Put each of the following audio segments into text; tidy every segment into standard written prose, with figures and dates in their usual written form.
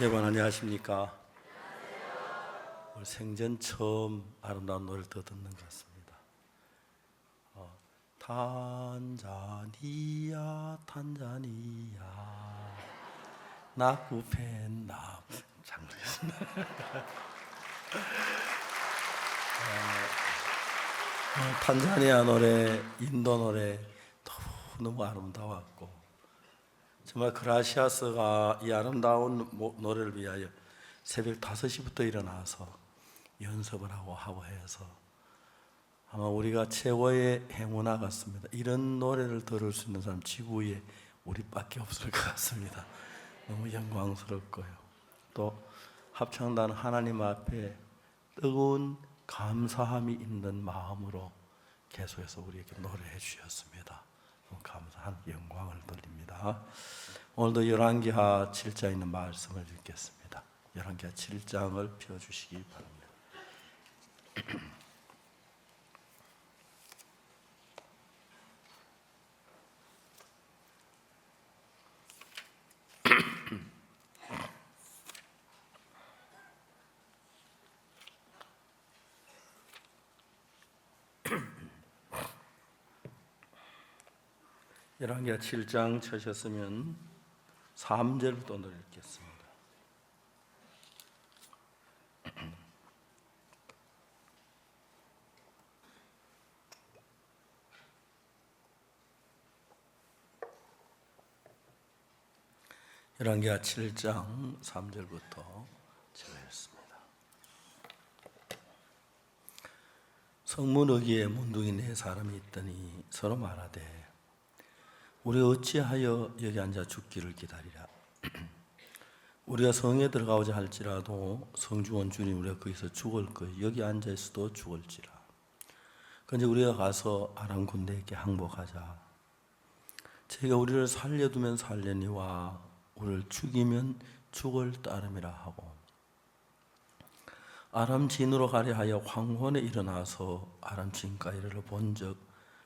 여러분 안녕하십니까? 오늘 생전 처음 아름다운 노래를 더 듣는 것 같습니다. 탄자니아 탄자니아 나쿠펜나 잘 모르겠습니다. 탄자니아 노래, 인도 노래 너무 아름다웠고 정말 그라시아스가 이 아름다운 노래를 위하여 새벽 5시부터 일어나서 연습을 하고 해서 아마 우리가 최고의 행운아 같습니다. 이런 노래를 들을 수 있는 사람 지구에 우리밖에 없을 것 같습니다. 너무 영광스럽고요. 또 합창단 하나님 앞에 뜨거운 감사함이 있는 마음으로 계속해서 우리에게 노래해 주셨습니다. 너무 감사한 영광을 돌립니다. 오늘도 열왕기하 7장에 있는 말씀을 읽겠습니다. 열왕기하 7장을 펴주시기 바랍니다. 열왕기하 7장 쳐셨으면 3절부터 노래 읽겠습니다. 열왕기하 7장 3절부터 제가 읽습니다. 성문어기에 문둥이 4사람이 있더니 서로 말하되 우리 어찌하여 여기 앉아 죽기를 기다리라. 우리가 성에 들어가고자 할지라도 성중은 주님 우리가 거기서 죽을 것 여기 앉아 있어도 죽을지라. 그런데 우리가 가서 아람 군대에게 항복하자. 제가 우리를 살려두면 살려니와 우리를 죽이면 죽을 따름이라 하고 아람 진으로 가려 하여 황혼에 일어나서 아람 진가에 이르러 본즉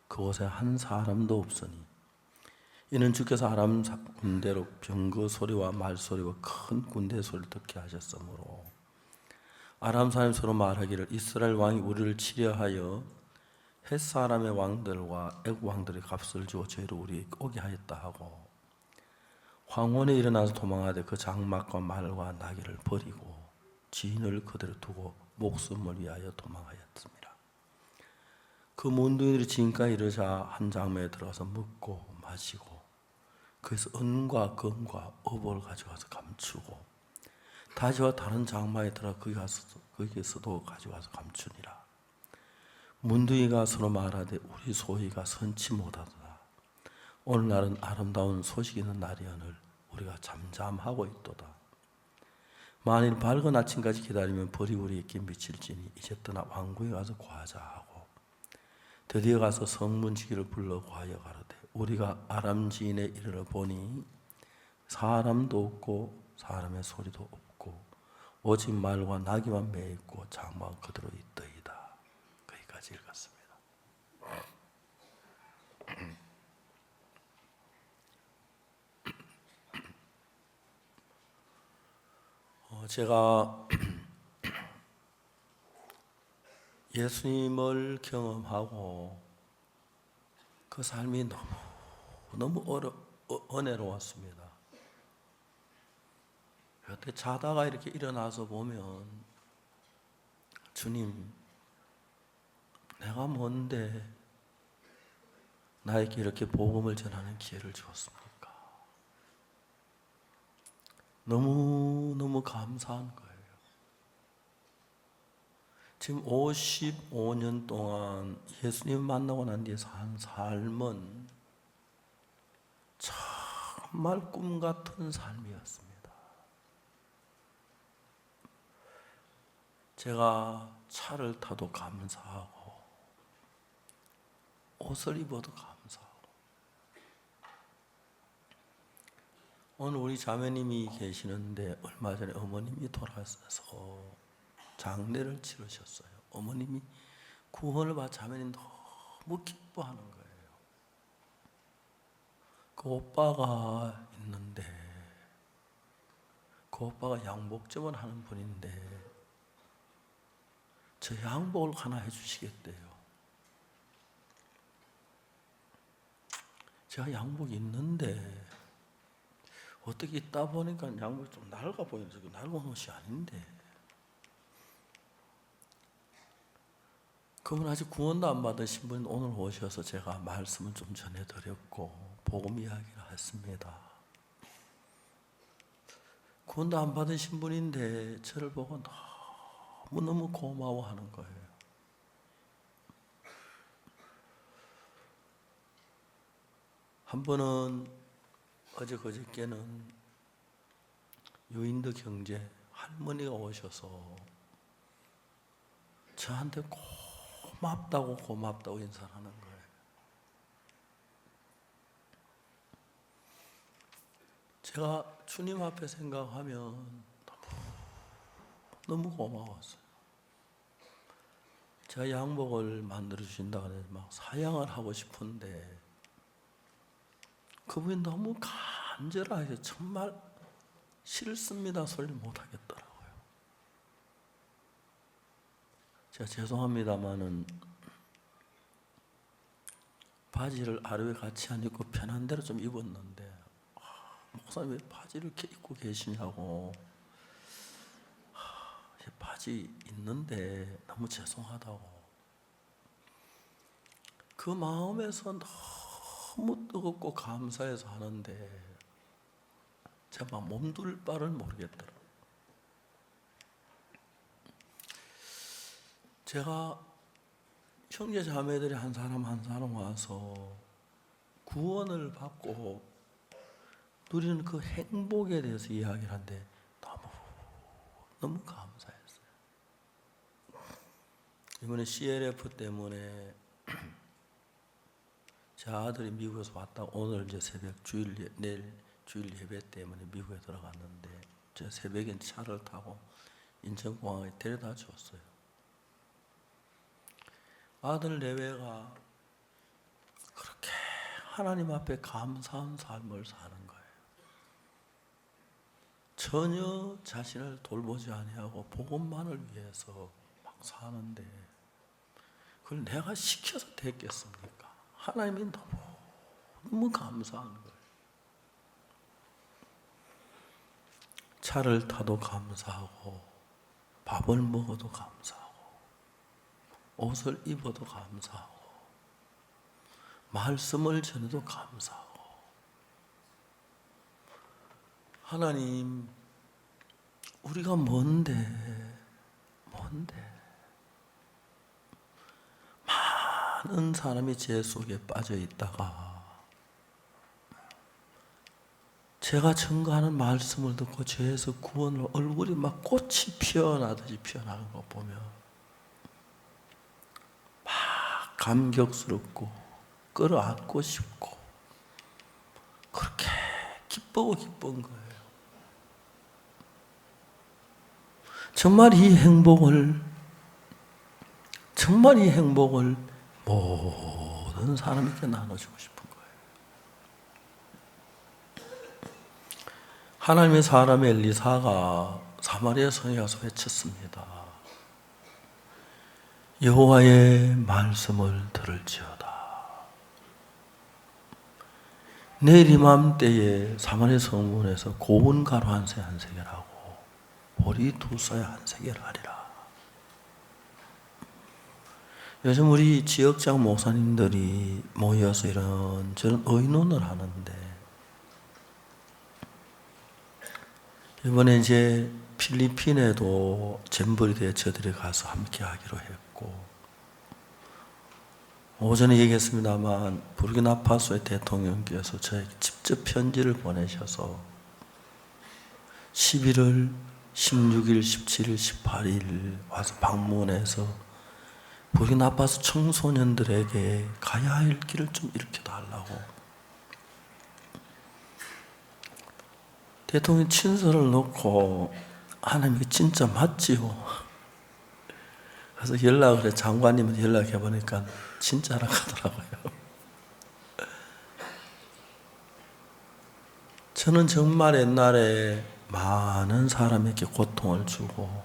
그곳에 한 사람도 없으니 이는 주께서 아람 군대로 병거 소리와 말소리와 큰 군대 소리를 듣게 하셨으므로 아람 사람이 서로 말하기를 이스라엘 왕이 우리를 치려하여 헷 사람의 왕들과 애국 왕들의 값을 주어 저희를 우리에게 오게 하였다 하고 황혼에 일어나서 도망하되 그 장막과 말과 나귀를 버리고 진을 그대로 두고 목숨을 위하여 도망하였습니다. 그 문둥이들이 진가에 이르자 한 장막에 들어가서 먹고 마시고 그래서 은과 금과 업을 가져가서 감추고 다시와 다른 장막에 들어가 거기에서도 가져가서 감추니라. 문둥이가 서로 말하되 우리 소희가 선치 못하도다. 오늘날은 아름다운 소식 있는 날이오늘 우리가 잠잠하고 있도다. 만일 밝은 아침까지 기다리면 벌이 우리에게 미칠지니 이제 떠나 왕궁에 가서 구하자 하고 드디어 가서 성문지기를 불러 구하여 가로되 우리가 아람 지인에 이르러 보니 사람도 없고 사람의 소리도 없고 오직 말과 나귀만 매 있고 장막은 그대로 있더이다. 거기까지 읽었습니다. 제가 예수님을 경험하고 그 삶이 너무 은혜로웠습니다. 그때 자다가 이렇게 일어나서 보면 주님 내가 뭔데 나에게 이렇게 복음을 전하는 기회를 주었습니까? 너무너무 감사한 거예요. 지금 55년 동안 예수님 만나고 난 뒤에 산 삶은 정말 꿈 같은 삶이었습니다. 제가 차를 타도 감사하고 옷을 입어도 감사하고 오늘 우리 자매님이 계시는데 얼마 전에 어머님이 돌아가셔서 장례를 치르셨어요. 어머님이 구원을 받아 자매님 너무 기뻐하는 거예요. 그 오빠가 있는데 그 오빠가 양복점을 하는 분인데 저 양복을 하나 해주시겠대요. 제가 양복이 있는데 어떻게 있다 보니까 양복이 좀 낡아 보여요. 낡은 옷이 아닌데. 그분 아직 구원도 안 받으신 분이 오늘 오셔서 제가 말씀을 좀 전해드렸고 복음 이야기를 했습니다. 구원도 안 받으신 분인데 저를 보고 너무너무 고마워하는 거예요. 한 번은 어제 그저께는 유인도 경제 할머니가 오셔서 저한테 고맙다고 인사를 하는 거예요. 제가 주님 앞에 생각하면 너무 고마웠어요. 제가 양복을 만들어 주신다고 해서 막 사양을 하고 싶은데 그분이 너무 간절하게 정말 싫습니다 소리 못 하겠더라고요. 제가 죄송합니다마는 바지를 아래에 같이 안 입고 편한 대로 좀 입었는데 목사님 왜 바지를 이렇게 입고 계시냐고. 바지 있는데 너무 죄송하다고. 그 마음에서 너무 뜨겁고 감사해서 하는데 제가 막 몸둘 바를 모르겠더라고요. 제가 형제 자매들이 한 사람 한 사람 와서 구원을 받고 누리는 그 행복에 대해서 이야기를 하는데 너무 감사했어요. 이번에 CLF 때문에 제 아들이 미국에서 왔다 오늘 이제 새벽 내일 주일 예배 때문에 미국에 들어갔는데 제 새벽에 차를 타고 인천공항에 데려다 줬어요. 아들 내외가 그렇게 하나님 앞에 감사한 삶을 사는 거예요. 전혀 자신을 돌보지 아니하고 복음만을 위해서 막 사는데 그걸 내가 시켜서 됐겠습니까? 하나님이 너무 감사한 거예요. 차를 타도 감사하고 밥을 먹어도 감사하고 옷을 입어도 감사하고 말씀을 전해도 감사하고 하나님 우리가 뭔데 많은 사람이 죄 속에 빠져 있다가 제가 증거하는 말씀을 듣고 죄에서 구원을 얼굴이 막 꽃이 피어나듯이 피어나는 거 보면 막 감격스럽고 끌어안고 싶고 그렇게 기쁜 거예요. 정말 이 행복을 모든 사람에게 나눠주고 싶은 거예요. 하나님의 사람 엘리사가 사마리아 성에 가서 외쳤습니다. 여호와의 말씀을 들을지어다. 내일 이맘때에 사마리아 성문에서 고운 가루 한 세겔 하고 보리 2쌀 한 세겔 하리라. 요즘 우리 지역장 목사님들이 모여서 이런저런 의논을 하는데 이번에 이제 필리핀에도 잼버리대에 저들이 가서 함께 하기로 했고 오전에 얘기했습니다만 부르키나파소의 대통령께서 저에게 직접 편지를 보내셔서 11월 16일, 17일, 18일 와서 방문해서 부르키나파소 청소년들에게 가야 할 길을 좀 일으켜달라고 대통령 친서를 놓고 하나님이 진짜 맞지요? 그래서 연락을 해 장관님한테 연락해 보니까 진짜라고 하더라고요. 저는 정말 옛날에 많은 사람에게 고통을 주고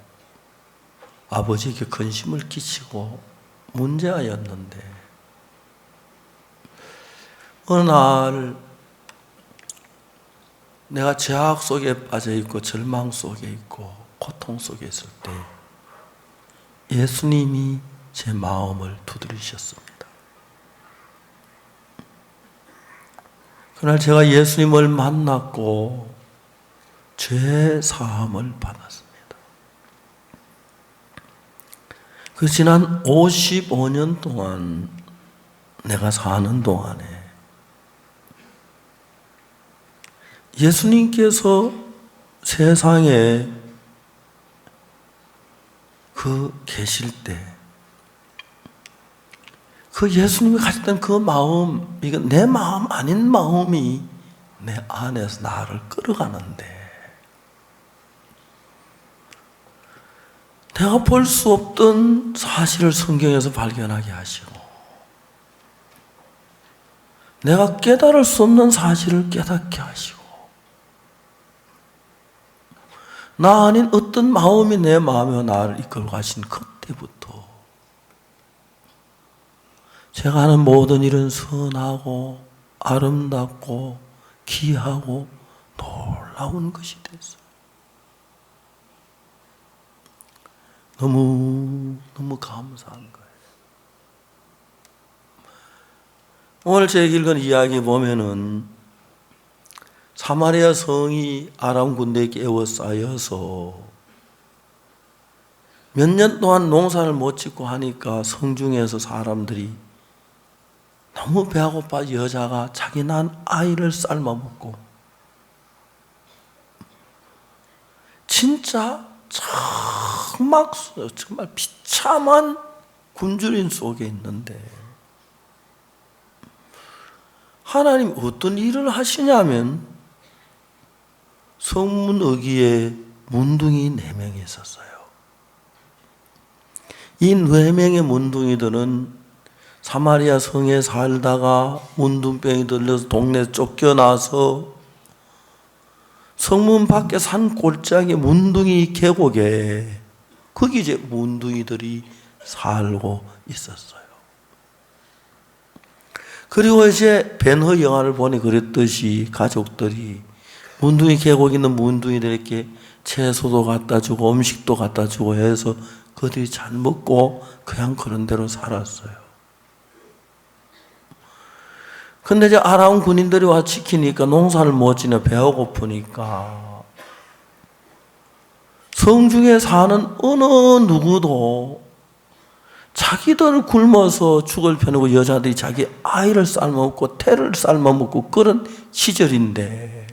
아버지에게 근심을 끼치고 문제아였는데 어느 날 내가 죄악 속에 빠져 있고 절망 속에 있고 고통 속에 있을 때 예수님이 제 마음을 두드리셨습니다. 그날 제가 예수님을 만났고 죄 사함을 받았습니다. 그 지난 55년 동안 내가 사는 동안에 예수님께서 세상에 계실 때 그 예수님이 가졌던 그 마음, 이건 내 마음 아닌 마음이 내 안에서 나를 끌어가는데 내가 볼 수 없던 사실을 성경에서 발견하게 하시고 내가 깨달을 수 없는 사실을 깨닫게 하시고 나 아닌 어떤 마음이 내 마음에 나를 이끌고 가신 그때부터 제가 하는 모든 일은 선하고 아름답고 귀하고 놀라운 것이 됐어요. 너무 감사한 거예요. 오늘 제가 읽은 이야기 보면은 사마리아 성이 아람 군대에 에워싸여서 몇 년 동안 농사를 못 짓고 하니까 성중에서 사람들이 너무 배가 고파 여자가 자기 난 아이를 삶아 먹고 진짜 정말 비참한 굶주림 속에 있는데 하나님 어떤 일을 하시냐면 성문 어귀에 문둥이 4명이 있었어요. 이 4명의 문둥이들은 사마리아 성에 살다가 문둥병이 들려서 동네 쫓겨나서 성문 밖에 산 골짜기 문둥이 계곡에 거기 이제 문둥이들이 살고 있었어요. 그리고 이제 벤허 영화를 보니 그랬듯이 가족들이 문둥이 계곡에 있는 문둥이들에게 채소도 갖다 주고 음식도 갖다 주고 해서 그들이 잘 먹고 그냥 그런 대로 살았어요. 근데 이제 아람 군인들이 와 지키니까 농사를 못 지냐 배가 고프니까 성중에 사는 어느 누구도 자기들 굶어서 죽을 편이고 여자들이 자기 아이를 삶아먹고 태를 삶아먹고 그런 시절인데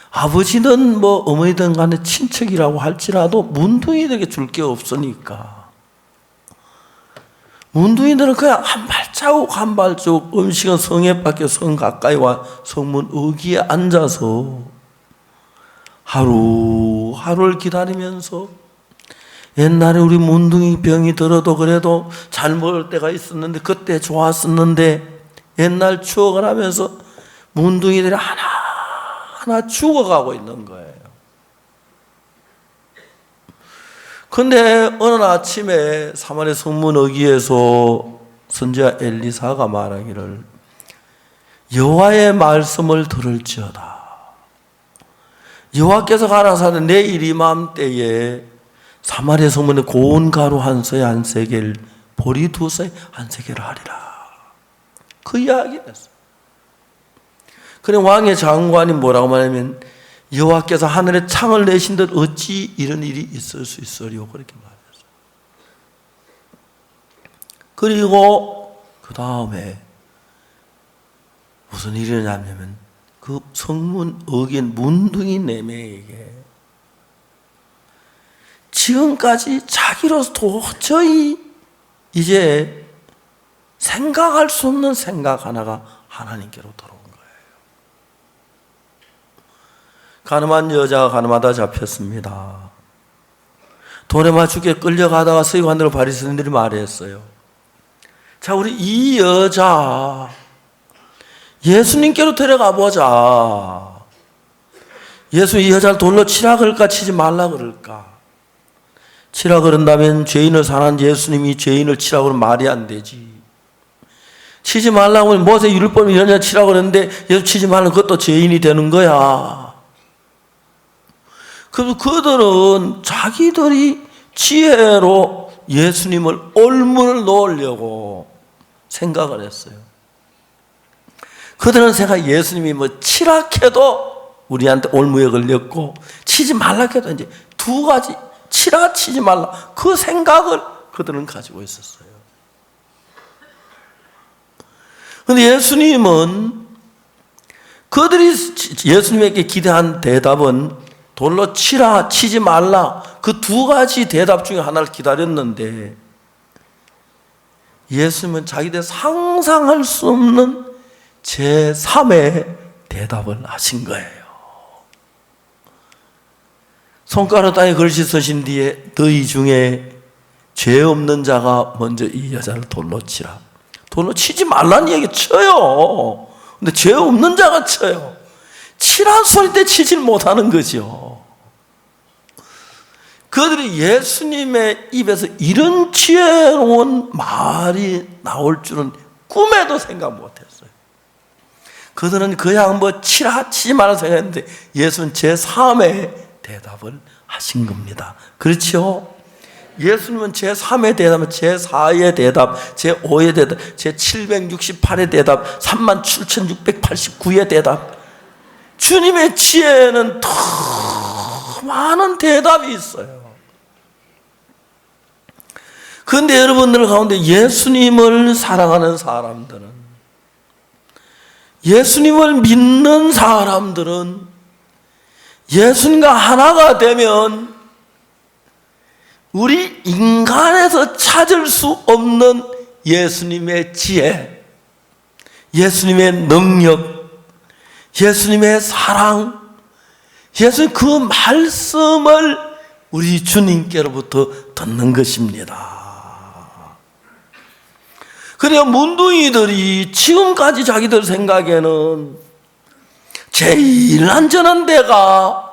아버지든 뭐 어머니든 간에 친척이라고 할지라도 문둥이들에게 줄 게 없으니까 문둥이들은 그냥 한 발자국 한 발자국 음식은 성에 밖에 성 가까이 와 성문 어귀에 앉아서 하루하루를 기다리면서 옛날에 우리 문둥이 병이 들어도 그래도 잘 먹을 때가 있었는데 그때 좋았었는데 옛날 추억을 하면서 문둥이들이 하나하나 죽어가고 있는 거예요. 근데 어느 아침에 사마리아 성문 어귀에서 선지자 엘리사가 말하기를 여호와의 말씀을 들을지어다. 여호와께서 가라사대 내일 이맘때에 사마리아 성문에 고운 가루 한 서에 한 세겔 보리 2서에 한 세겔을 하리라. 그 이야기를 했어요. 그래 왕의 장관이 뭐라고 말하면 여호와께서 하늘에 창을 내신 듯 어찌 이런 일이 있을 수 있으리요 그렇게 말했어요. 그리고 그 다음에 무슨 일이 일어나냐면 그 성문 어긴 문둥이 4명에게 지금까지 자기로서 도저히 이제 생각할 수 없는 생각 하나가 하나님께로 들어온 거예요. 가늠한 여자가 가늠하다 잡혔습니다. 돌에 맞추게 끌려가다가 서기관들과 바리새인들이 말했어요. 자, 우리 이 여자 예수님께로 데려가 보자. 예수 이 여자를 돌로 치라 그럴까 치지 말라 그럴까? 치라 그런다면 죄인을 사랑한 예수님이 죄인을 치라 그러면 말이 안 되지. 치지 말라고 하면 모세 율법이 여자 치라 그러는데 예수 치지 말라면 그것도 죄인이 되는 거야. 그래서 그들은 자기들이 지혜로 예수님을 올문을 놓으려고 생각을 했어요. 그들은 생각 예수님이 뭐 치라 해도 우리한테 올무에 걸렸고 치지 말라 해도 이제 두 가지 치라 치지 말라 그 생각을 그들은 가지고 있었어요. 그런데 예수님은 그들이 예수님에게 기대한 대답은 돌로 치라 치지 말라 그 두 가지 대답 중에 하나를 기다렸는데 예수님은 자기들 상상할 수 없는 제3의 대답을 하신 거예요. 손가락 땅에 글씨 쓰신 뒤에 너희 중에 죄 없는 자가 먼저 이 여자를 돌로 치라. 돌로 치지 말라는 얘기 쳐요. 근데 죄 없는 자가 쳐요. 치란 소리 때 치질 못하는 거죠. 그들이 예수님의 입에서 이런 지혜로운 말이 나올 줄은 꿈에도 생각 못했어요. 그들은 그냥 뭐 치라 치지 말라 생각했는데 예수는 제3의 대답을 하신 겁니다. 그렇죠? 예수님은 제3의 대답, 제4의 대답, 제5의 대답, 제768의 대답, 37,689의 대답. 주님의 지혜에는 더 많은 대답이 있어요. 그런데 여러분들 가운데 예수님을 사랑하는 사람들은, 예수님을 믿는 사람들은 예수님과 하나가 되면 우리 인간에서 찾을 수 없는 예수님의 지혜, 예수님의 능력, 예수님의 사랑, 예수님 그 말씀을 우리 주님께로부터 듣는 것입니다. 그래야 문둥이들이 지금까지 자기들 생각에는 제일 안전한 데가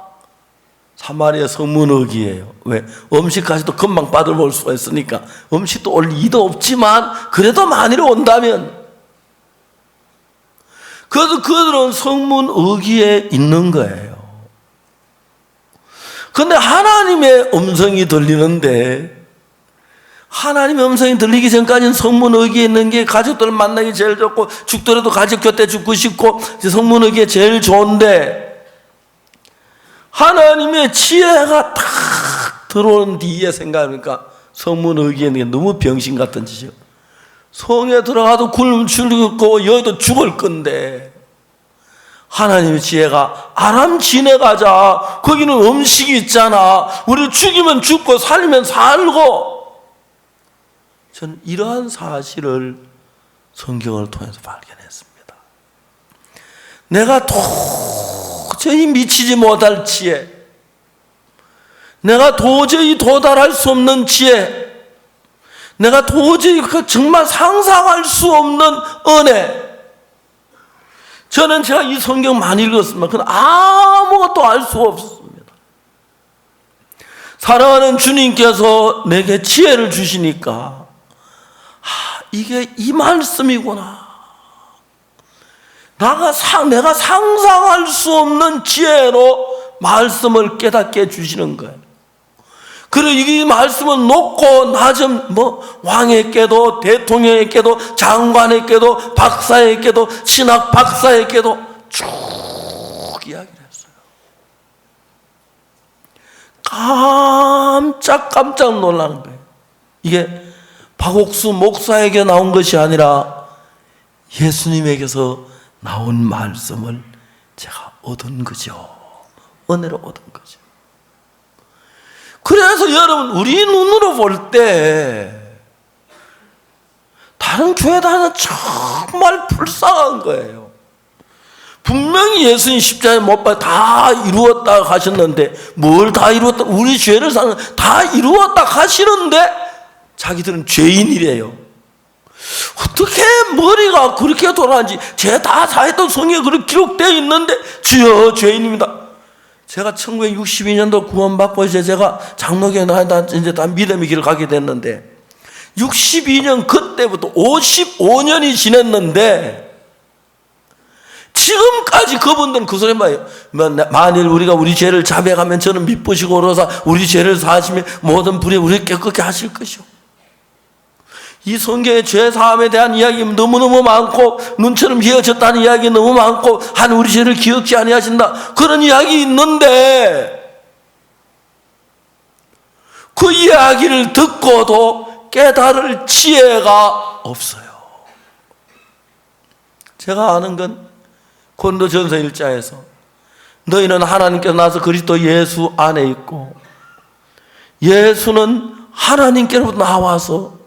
사마리아 성문역이에요. 왜? 음식까지도 금방 받아볼 수가 있으니까. 음식도 올 리도 없지만 그래도 만일 온다면, 그래도 그들은 성문역에 있는 거예요. 그런데 하나님의 음성이 들리는데, 하나님의 음성이 들리기 전까지는 성문역에 있는 게 가족들을 만나기 제일 좋고, 죽더라도 가족 곁에 죽고 싶고 성문역에 제일 좋은데, 하나님의 지혜가 탁 들어오는 뒤에 생각하니까 성문역에 있는 게 너무 병신 같은 짓이에요. 성에 들어가도 굶 죽고 여기도 죽을 건데, 하나님의 지혜가 아람 지내가자, 거기는 음식이 있잖아, 우리 죽이면 죽고 살면 살고. 저는 이러한 사실을 성경을 통해서 발견했습니다. 내가 도저히 미치지 못할 지혜, 내가 도저히 도달할 수 없는 지혜, 내가 도저히 정말 상상할 수 없는 은혜, 저는 제가 이 성경 많이 읽었습니다. 그건 아무것도 알 수 없습니다. 사랑하는 주님께서 내게 지혜를 주시니까, 이게 이 말씀이구나. 내가 상상할 수 없는 지혜로 말씀을 깨닫게 해주시는 거예요. 그리고 이 말씀을 놓고 낮은 왕에게도, 대통령에게도, 장관에게도, 박사에게도, 신학 박사에게도 쭉 이야기를 했어요. 깜짝 놀라는 거예요. 이게 박옥수 목사에게 나온 것이 아니라 예수님에게서 나온 말씀을 제가 얻은 거죠. 은혜로 얻은 거죠. 그래서 여러분, 우리 눈으로 볼 때 다른 교회 다니는 정말 불쌍한 거예요. 분명히 예수님 십자가에 못 박혀 다 이루었다 하셨는데, 뭘 다 이루었다, 우리 죄를 사는 다 이루었다 하시는데 자기들은 죄인이래요. 어떻게 머리가 그렇게 돌아가는지. 죄 다 사했던 성경에 그렇게 기록되어 있는데 주여 죄인입니다. 제가 1962년도 구원받고 이제 제가 장로교회 이제 다 믿음의 길을 가게 됐는데 62년 그때부터 55년이 지났는데 지금까지 그분들은 그 소리만 해요. 만일 우리가 우리 죄를 자백하면 저는 미쁘시고 오로사 우리 죄를 사하시며 모든 불에 우리를 깨끗게 하실 것이요. 이 성경의 죄 사함에 대한 이야기 너무너무 많고 눈처럼 휘어졌다는 이야기 너무 많고 한 우리 죄를 기억지 아니하신다 그런 이야기 있는데 그 이야기를 듣고도 깨달을 지혜가 없어요. 제가 아는 건 고린도전서 1장에서 너희는 하나님께서 나서 그리스도 예수 안에 있고 예수는 하나님께로부터 나와서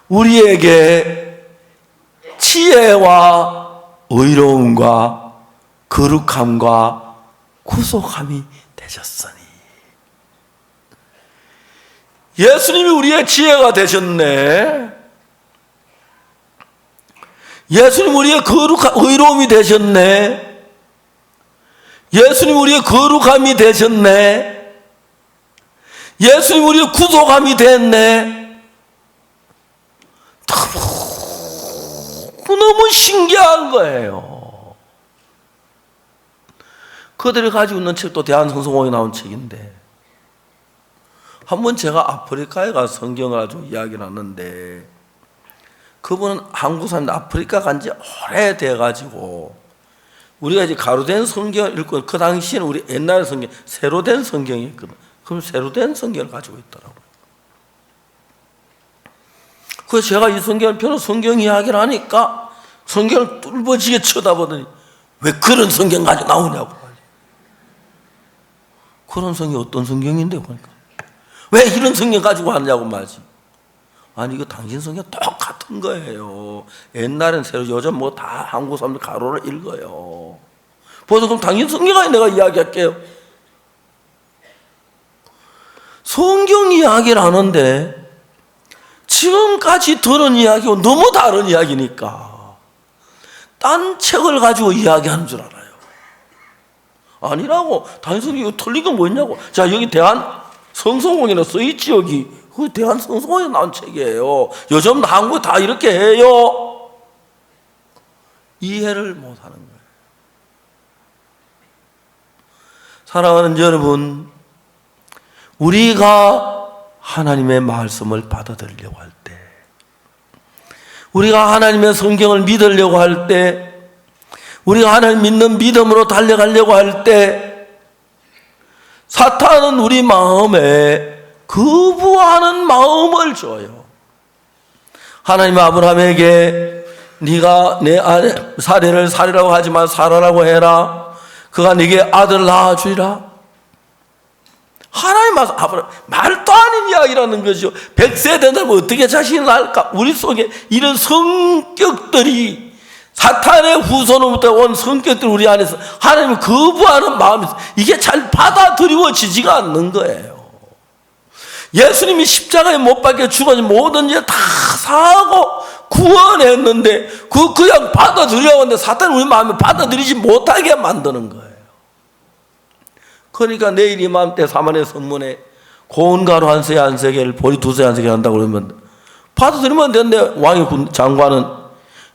우리에게 지혜와 의로움과 거룩함과 구속함이 되셨으니 예수님이 우리의 지혜가 되셨네. 예수님 우리의 의로움이 되셨네. 예수님 우리의 거룩함이 되셨네. 예수님 우리의 구속함이 됐네. 너무 신기한 거예요. 그들이 가지고 있는 책도 대한성서공원에 나온 책인데 한번 제가 아프리카에 가서 성경을 가지고 이야기를 하는데 그분은 한국 사람인데 아프리카 간 지 오래돼 가지고 우리가 이제 가로된 성경을 읽고 그 당시에는 우리 옛날 성경 새로 된 성경이 있거든. 그럼 새로 된 성경을 가지고 있더라고요. 그래서 제가 이 성경을 펴서 성경 이야기를 하니까 성경을 뚫어지게 쳐다보더니 왜 그런 성경 가지고 나오냐고. 그런 성경이 어떤 성경인데 보니까 왜 이런 성경 가지고 하냐고 말이지. 아니 이거 당신 성경 똑같은 거예요. 옛날엔 새로 요즘 뭐 다 한국 사람들 가로를 읽어요. 보소 그럼 당신 성경에 내가 이야기할게요. 성경 이야기를 하는데 지금까지 들은 이야기와 너무 다른 이야기니까 딴 책을 가지고 이야기하는 줄 알아요. 아니라고. 당신 성경이 틀린 건 뭐냐고. 자 여기 대한성서공원이라 써있지 여기. 그 대한성서공원에 나온 책이에요. 요즘 한국 다 이렇게 해요. 이해를 못하는 거예요. 사랑하는 여러분, 우리가 하나님의 말씀을 받아들이려고 할 때, 우리가 하나님의 성경을 믿으려고 할 때, 우리가 하나님 믿는 믿음으로 달려가려고 할 때, 사탄은 우리 마음에 거부하는 마음을 줘요. 하나님 아브라함에게 네가 내 사례를 살이라고 하지 마 살아라고 해라. 그가 네게 아들을 낳아주리라. 하나님 말도 아닌 이야기라는 거죠. 100세 된다면 어떻게 자신이 낳을까? 우리 속에 이런 성격들이 사탄의 후손으로부터 온 성격들이 우리 안에서 하나님을 거부하는 마음이 이게 잘 받아들여지지가 않는 거예요. 예수님이 십자가에 못 박혀 죽어서 모든 일 다 사하고 구원했는데 그냥 받아들여왔는데 사탄이 우리 마음에 받아들이지 못하게 만드는 거예요. 그러니까 내일 이맘때 사만의 선문에 고운 가루 한 세 안 세 개를 보리 두세 안 세 개 한다고 그러면 받아들이면 되는데 왕의 장관은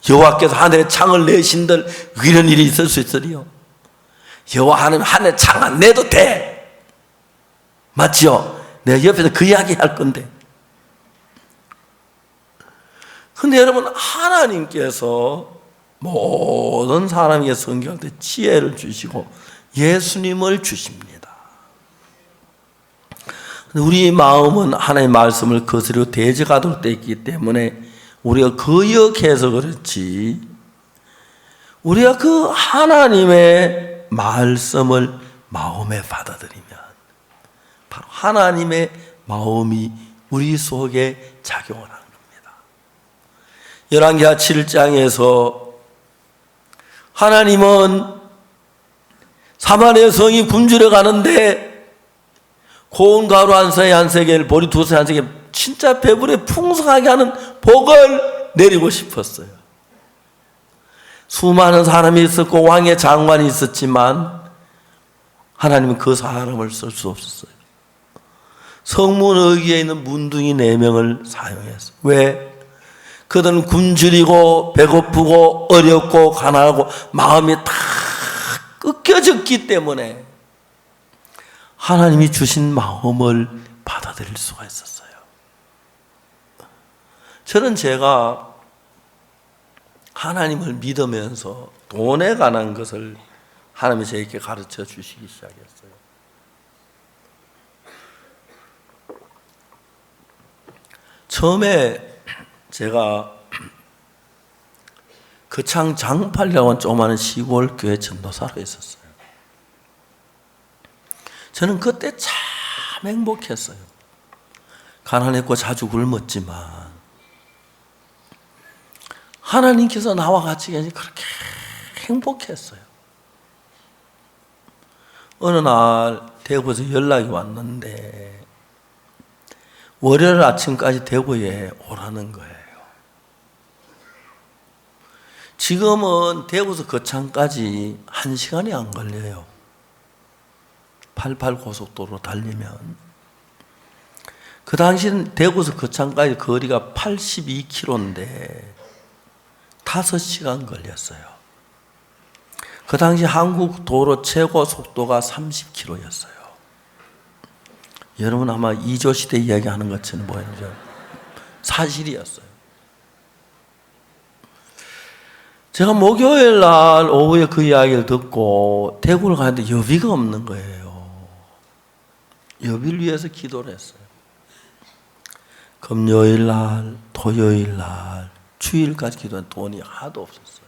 여호와께서 하늘에 창을 내신들 이런 일이 있을 수 있으리요. 여호와는 하늘에 창 안 내도 돼. 맞죠? 내가 옆에서 그 이야기 할 건데. 근데 여러분 하나님께서 모든 사람에게 성경할 때 지혜를 주시고 예수님을 주십니다. 우리 마음은 하나님의 말씀을 거스르고 대적하도록 되어 있기 때문에 우리가 거역해서 그렇지 우리가 그 하나님의 말씀을 마음에 받아들이면 바로 하나님의 마음이 우리 속에 작용을 하는 겁니다. 열왕기하 7장에서 하나님은 사마리아 성이 굶주려 가는데 고운 가루 한 세 한 세 개를 보리 두세 한 세 개 진짜 배불리 풍성하게 하는 복을 내리고 싶었어요. 수많은 사람이 있었고 왕의 장관이 있었지만 하나님은 그 사람을 쓸 수 없었어요. 성문의기에 있는 문둥이 4명을 사용했어요. 왜? 그들은 굶주리고 배고프고 어렵고 가난하고 마음이 다 꺾여졌기 때문에 하나님이 주신 마음을 받아들일 수가 있었어요. 저는 제가 하나님을 믿으면서 돈에 관한 것을 하나님이 저에게 가르쳐 주시기 시작했어요. 처음에 제가 거창 장팔이라고 하는 조그마한 시골 교회 전도사로 있었어요. 저는 그때 참 행복했어요. 가난했고 자주 굶었지만 하나님께서 나와 같이 계시니 그렇게 행복했어요. 어느 날 대구에서 연락이 왔는데 월요일 아침까지 대구에 오라는 거예요. 지금은 대구에서 거창까지 1시간이 안 걸려요. 88 고속도로 달리면. 그 당시는 대구에서 거창까지 거리가 82km인데 5시간 걸렸어요. 그 당시 한국 도로 최고 속도가 30km였어요. 여러분 아마 이조시대 이야기하는 것처럼 보이죠? 사실이었어요. 제가 목요일 날 오후에 그 이야기를 듣고 대구를 가는데 여비가 없는 거예요. 여비를 위해서 기도를 했어요. 금요일 날, 토요일 날, 주일까지 기도한 돈이 하나도 없었어요.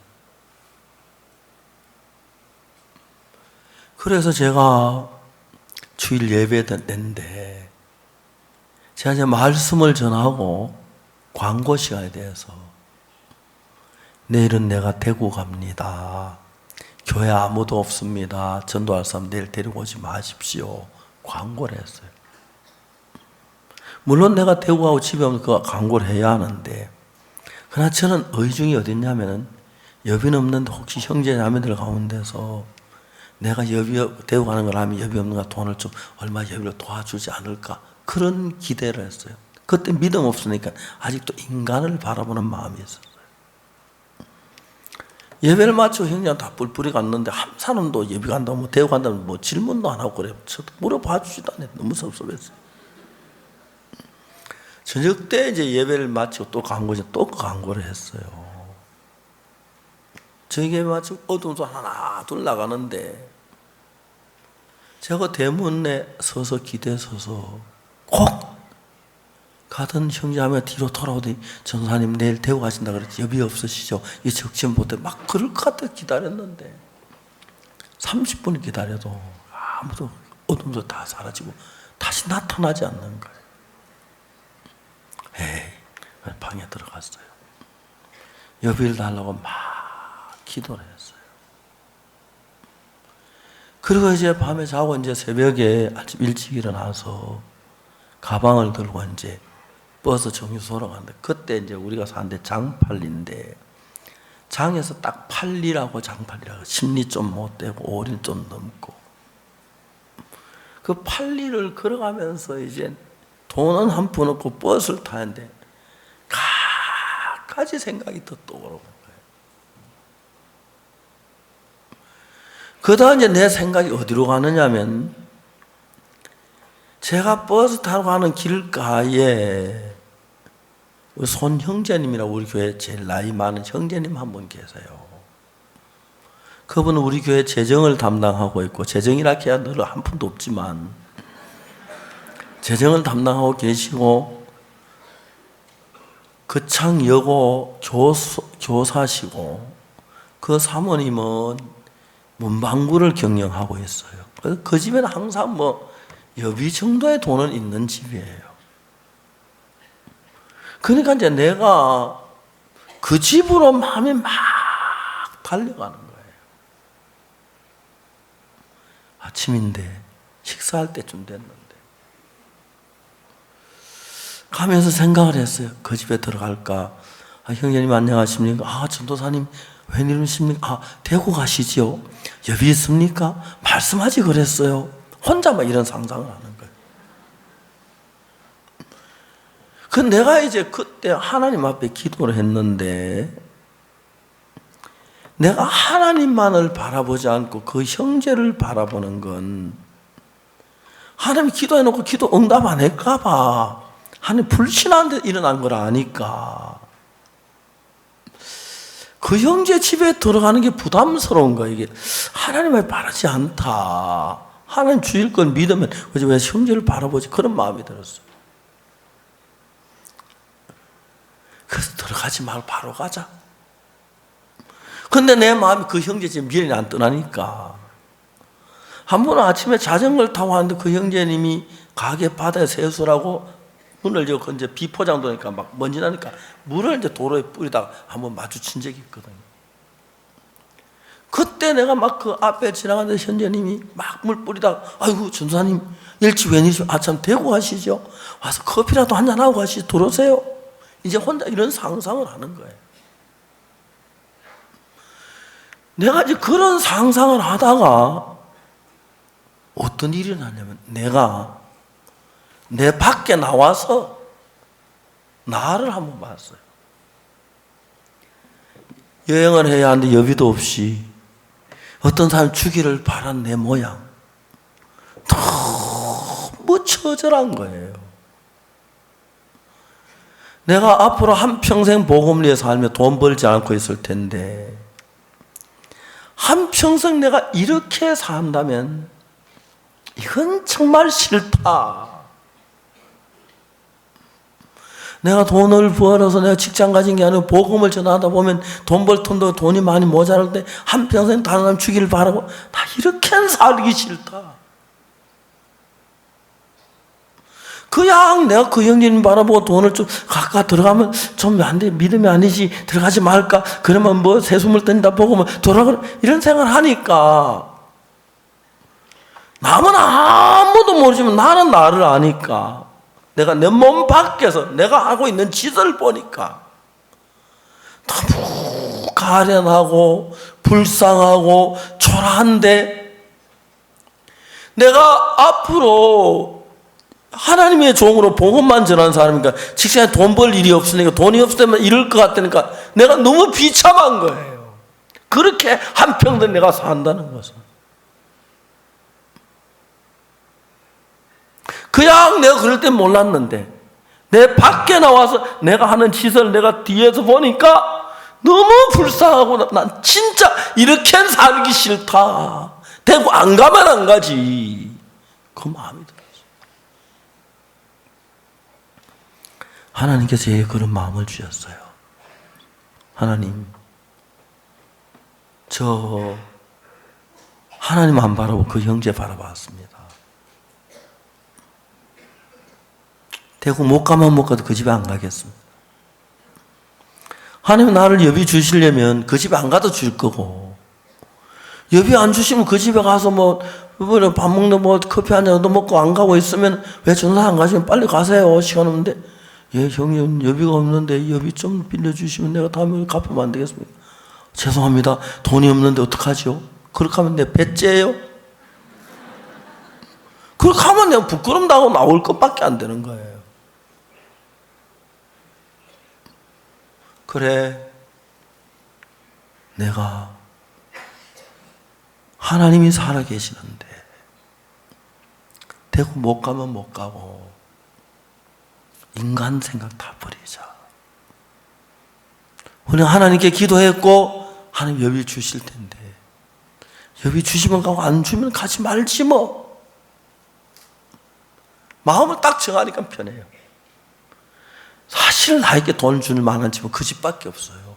그래서 제가 주일 예배 때인데 제가 이제 말씀을 전하고 광고 시간에 대해서 내일은 내가 대구 갑니다. 교회 아무도 없습니다. 전도할 사람 내일 데리고 오지 마십시오. 광고를 했어요. 물론 내가 대구 가고 집에 오면 그 광고를 해야 하는데 그러나 저는 의중이 어딨냐면은 여비는 없는데 혹시 형제 자매들 가운데서 내가 대구 가는 걸 하면 여비 없는가 돈을 좀 얼마 여비로 도와주지 않을까 그런 기대를 했어요. 그때 믿음 없으니까 아직도 인간을 바라보는 마음이 있었어요. 예배를 마치고 형제한테 다 뿔뿔이 갔는데 한 사람도 예배 간다고 뭐 대구 간다면 뭐 질문도 안 하고 그래요. 저도 물어봐 주지도 않아요. 너무 섭섭했어요. 저녁 때 이제 예배를 마치고 또 광고를 광고를 했어요. 저녁 예배 마치고 어두운 소 하나 둘 나가는데 제가 대문에 서서 기대에 서서 꼭 가던 형제하며 뒤로 돌아오더니 전사님 내일 대구 가신다 그랬지 여비 없으시죠? 이 적심 못해 막 그럴 것 같아 기다렸는데 30분을 기다려도 아무도 어둠도 다 사라지고 다시 나타나지 않는 거예요. 에이, 방에 들어갔어요. 여비를 달라고 막 기도를 했어요. 그리고 이제 밤에 자고 이제 새벽에 아침 일찍 일어나서 가방을 들고 이제 버스 정류소로 갔는데 그때 이제 우리가 사는데 장팔리인데 장에서 딱 팔리라고 장팔리라고 심리 좀 못되고 오리는 좀 넘고 그 팔리를 걸어가면서 이제 돈은 한 푼 없고 버스를 타는데 갖가지 생각이 더 떠오르는 거예요. 그다음 이제 내 생각이 어디로 가느냐면 제가 버스 타고 가는 길가에 손 형제님이라고 우리 교회 제일 나이 많은 형제님 한 분 계세요. 그분은 우리 교회 재정을 담당하고 있고 재정이라 해야 늘 한 푼도 없지만 재정을 담당하고 계시고 거창여고 교사시고 그 사모님은 문방구를 경영하고 있어요. 그래서 그 집에는 항상 뭐 여비 정도의 돈은 있는 집이에요. 그러니까 이제 내가 그 집으로 마음이 막 달려가는 거예요. 아침인데 식사할 때쯤 됐는데 가면서 생각을 했어요. 그 집에 들어갈까? 형제님 안녕하십니까? 전도사님 웬일이십니까? 아, 대구 가시지요? 여비 있습니까? 말씀하지 그랬어요. 혼자만 이런 상상을 하는 거예요. 그 내가 이제 그때 하나님 앞에 기도를 했는데 내가 하나님만을 바라보지 않고 그 형제를 바라보는 건 하나님이 기도해놓고 기도 응답 안 할까봐 하나님 불신하는 데 일어난 걸 아니까 그 형제 집에 들어가는 게 부담스러운 거야. 이게 하나님을 바라지 않다. 하나님 주일 걸 믿으면 왜 형제를 바라보지? 그런 마음이 들었어요. 그래서 들어가지 말고 바로 가자. 근데 내 마음이 그 형제 집 미련이 안 떠나니까 한 번은 아침에 자전거를 타고 왔는데 그 형제님이 가게 바다에 세수라고 문을 열고 이제 비포장 도니까 막 먼지 나니까 물을 이제 도로에 뿌리다가 한번 마주친 적이 있거든요. 그때 내가 막 그 앞에 지나가는 현재님이 막 물 뿌리다가 아이고 전사님 일찍 웬일이죠? 아참 대구 가시죠? 와서 커피라도 한잔 하고 가시죠. 들어오세요. 이제 혼자 이런 상상을 하는 거예요. 내가 이제 그런 상상을 하다가 어떤 일이 일어나냐면 내가 내 밖에 나와서 나를 한번 봤어요. 여행을 해야 하는데 여비도 없이 어떤 사람 주기를 바란 내 모양 너무 처절한 거예요. 내가 앞으로 한평생 복음을 위해 살며 돈 벌지 않고 있을 텐데 한평생 내가 이렇게 산다면 이건 정말 싫다. 내가 돈을 벌어서 내가 직장 가진 게 아니고 복음을 전하다 보면 돈 벌 돈도 돈이 많이 모자랄 때 한평생 다른 사람 주기를 바라고 나 이렇게는 살기 싫다. 그냥 내가 그 형님 바라보고 돈을 좀 가까 들어가면 좀 안 돼. 믿음이 아니지. 들어가지 말까? 그러면 뭐 새수물 뜬다 보고 뭐 돌아가 이런 생각을 하니까 남은 아무도 모르지만 나는 나를 아니까 내가 내 몸 밖에서 내가 하고 있는 짓을 보니까 너무 가련하고 불쌍하고 초라한데 내가 앞으로 하나님의 종으로 복음만 전하는 사람이니까 직장에 돈 벌 일이 없으니까 돈이 없으면 이럴 것 같으니까 내가 너무 비참한 거예요. 그렇게 한평생 내가 산다는 것은. 그냥 내가 그럴 땐 몰랐는데 내 밖에 나와서 내가 하는 짓을 내가 뒤에서 보니까 너무 불쌍하고 난 진짜 이렇게는 살기 싫다. 대구 안 가면 안 가지. 그 마음이 들었어요. 하나님께서 제게 그런 마음을 주셨어요. 하나님, 저 하나님 안 바라보고 그 형제 바라봤습니다. 대구 못 가면 못 가도 그 집에 안 가겠습니다. 하나님 나를 여비 주시려면 그 집에 안 가도 줄 거고 여비 안 주시면 그 집에 가서 뭐 밥 먹는 뭐 커피 한 잔도 먹고 안 가고 있으면 왜 전화 안 가시면 빨리 가세요. 시간 없는데 예 형님 여비가 없는데 여비 좀 빌려주시면 내가 다음에 갚으면 안 되겠습니까? 죄송합니다. 돈이 없는데 어떡하죠? 그렇게 하면 내 배째예요? 그렇게 하면 내가 부끄럼당하고 나올 것밖에 안 되는 거예요. 그래, 내가 하나님이 살아계시는데 대구 못 가면 못 가고 인간 생각 다 버리자. 우리 하나님께 기도했고 하나님 여비 주실 텐데 여비 주시면 가고 안 주면 가지 말지 뭐. 마음을 딱 정하니까 편해요. 사실 나에게 돈 줄 만한 집은 그 집밖에 없어요.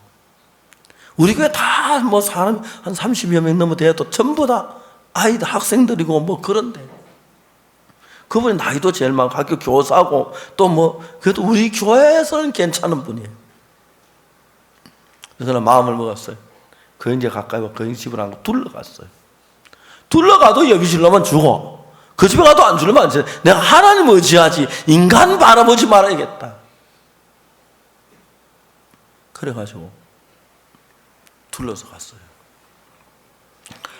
우리 교회 다 뭐 사람 한 30여 명 넘어 돼도 전부 다 아이들 학생들이고 뭐 그런데 그분이 나이도 제일 많고 학교 교사고 또 뭐 그래도 우리 교회에서는 괜찮은 분이에요. 그래서 는 마음을 먹었어요. 그 형제 가까이 와 그 형제 집을 안 가고 둘러갔어요. 둘러가도 여비 주려면 주고 그 집에 가도 안 주려면 안 줘. 내가 하나님 의지하지 인간 바라보지 말아야겠다. 그래가지고 둘러서 갔어요.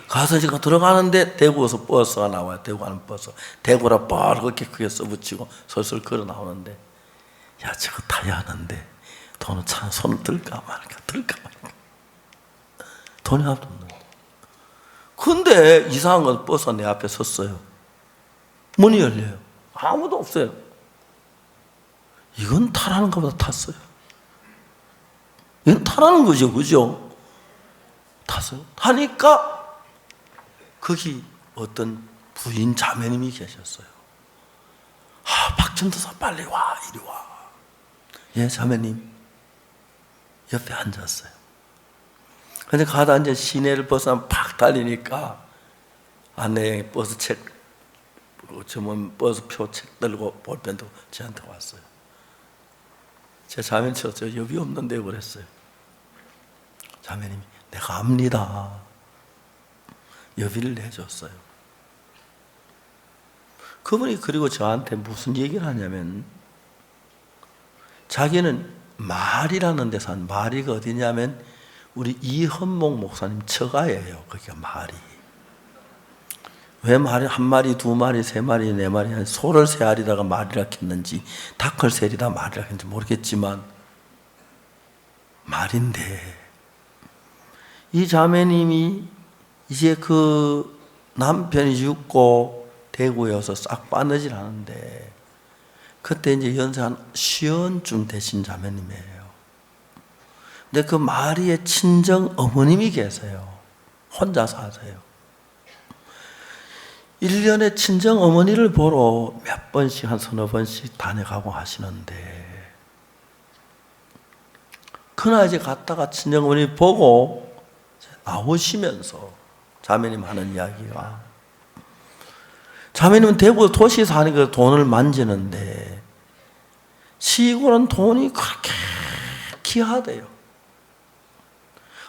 가서 제가 들어가는데 대구에서 버스가 나와요. 대구 가는 버스. 대구라 뻘겋게 크게 써붙이고 설설 걸어 나오는데, 야, 저거 타야 하는데 돈은 참 손을 들까 말까 돈이 하나도 없는데. 근데 이상한 건 버스가 내 앞에 섰어요. 문이 열려요. 아무도 없어요. 이건 타라는 것보다 탔어요. 이건 타라는 거죠, 그죠? 탔어요. 타니까 거기 어떤 부인 자매님이 계셨어요. 박전도사 빨리 와, 이리 와. 예, 자매님 옆에 앉았어요. 근데 가다 이제 시내를 벗어 팍 달리니까 아내 버스 책, 버스 표 책 들고 볼펜 들고 저한테 왔어요. 제 자매님 저 여비 없는데 그랬어요. 자매님이 내가 압니다. 여비를 내줬어요. 그분이 그리고 저한테 무슨 얘기를 하냐면, 자기는 말이라는 데서 한, 말이가 어디냐면 우리 이헌목 목사님 처가예요. 거기가 말이. 왜 말이 한 마리, 두 마리, 세 마리, 네 마리, 소를 세 알이다가 말이라 했는지 닭을 세 알이다 말이라 했는지 모르겠지만 말인데, 이 자매님이 이제 그 남편이 죽고 대구에 와서 싹 빠느질 하는데, 그때 이제 연세 한 50쯤 되신 자매님이에요. 근데 그 마리의 친정 어머님이 계세요. 혼자 사세요. 1년에 친정 어머니를 보러 몇 번씩, 한 서너 번씩 다녀가고 하시는데, 그날 이제 갔다가 친정 어머니 보고 나오시면서 자매님 하는 이야기가, 자매님은 대구 도시 사니까 돈을 만지는데 시골은 돈이 그렇게 귀하대요.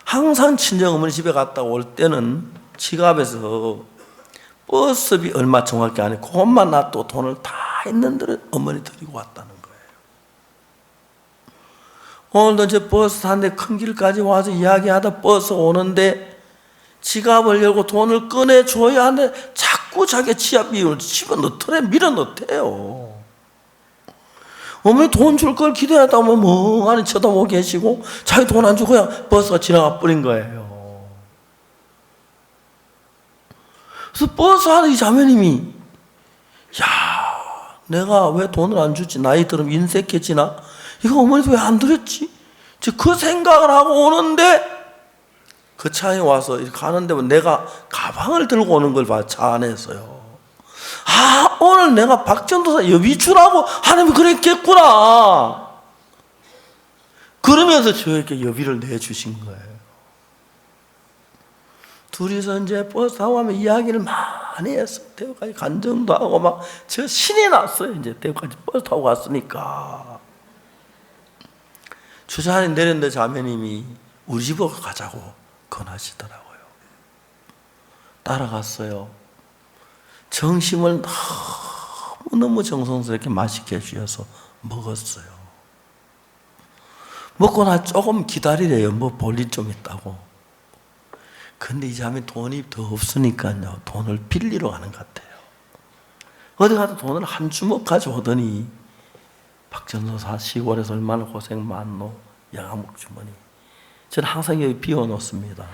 항상 친정 어머니 집에 갔다 올 때는 지갑에서 버스비 얼마 정확히 안 해, 그것만 놔도 돈을 다 있는 대로 어머니 드리고 왔다는 거예요. 오늘도 이제 버스 타는데 큰 길까지 와서 이야기하다 버스 오는데 지갑을 열고 돈을 꺼내줘야 하는데 자꾸 자기 지갑 비용을 집어넣더래, 밀어넣대요. 어머니 돈 줄 걸 기대하다 보면 멍하니 쳐다보고 계시고 자기 돈 안 주고 그냥 버스가 지나가 버린 거예요. 그래서 버스 하는 이 자매님이, 야, 내가 왜 돈을 안 주지? 나이 들으면 인색해지나? 이거 어머니도 왜 안 드렸지? 그 생각을 하고 오는데, 그 차에 와서 가는데 내가 가방을 들고 오는 걸 봐, 차 안에서요. 아, 오늘 내가 박전도사 여비 주라고 하나님이 그랬겠구나. 그러면서 저에게 여비를 내주신 거예요. 둘이서 이제 버스 타고 가면 이야기를 많이 했어요. 대구까지 간정도 하고 막 저 신이 났어요. 이제 대구까지 버스 타고 갔으니까. 주차장에 내렸는데 자매님이 우리 집으로 가자고 권하시더라고요. 따라갔어요. 정심을 너무너무 정성스럽게 맛있게 해주셔서 먹었어요. 먹고 나 조금 기다리래요. 뭐 볼일 좀 있다고. 근데 이 자매 돈이 더 없으니까요, 돈을 빌리러 가는 것 같아요. 어디 가서 돈을 한 주먹 가져오더니, 박전도사 시골에서 얼마나 고생 많노, 야간목 주머니. 저는 항상 여기 비워놓습니다.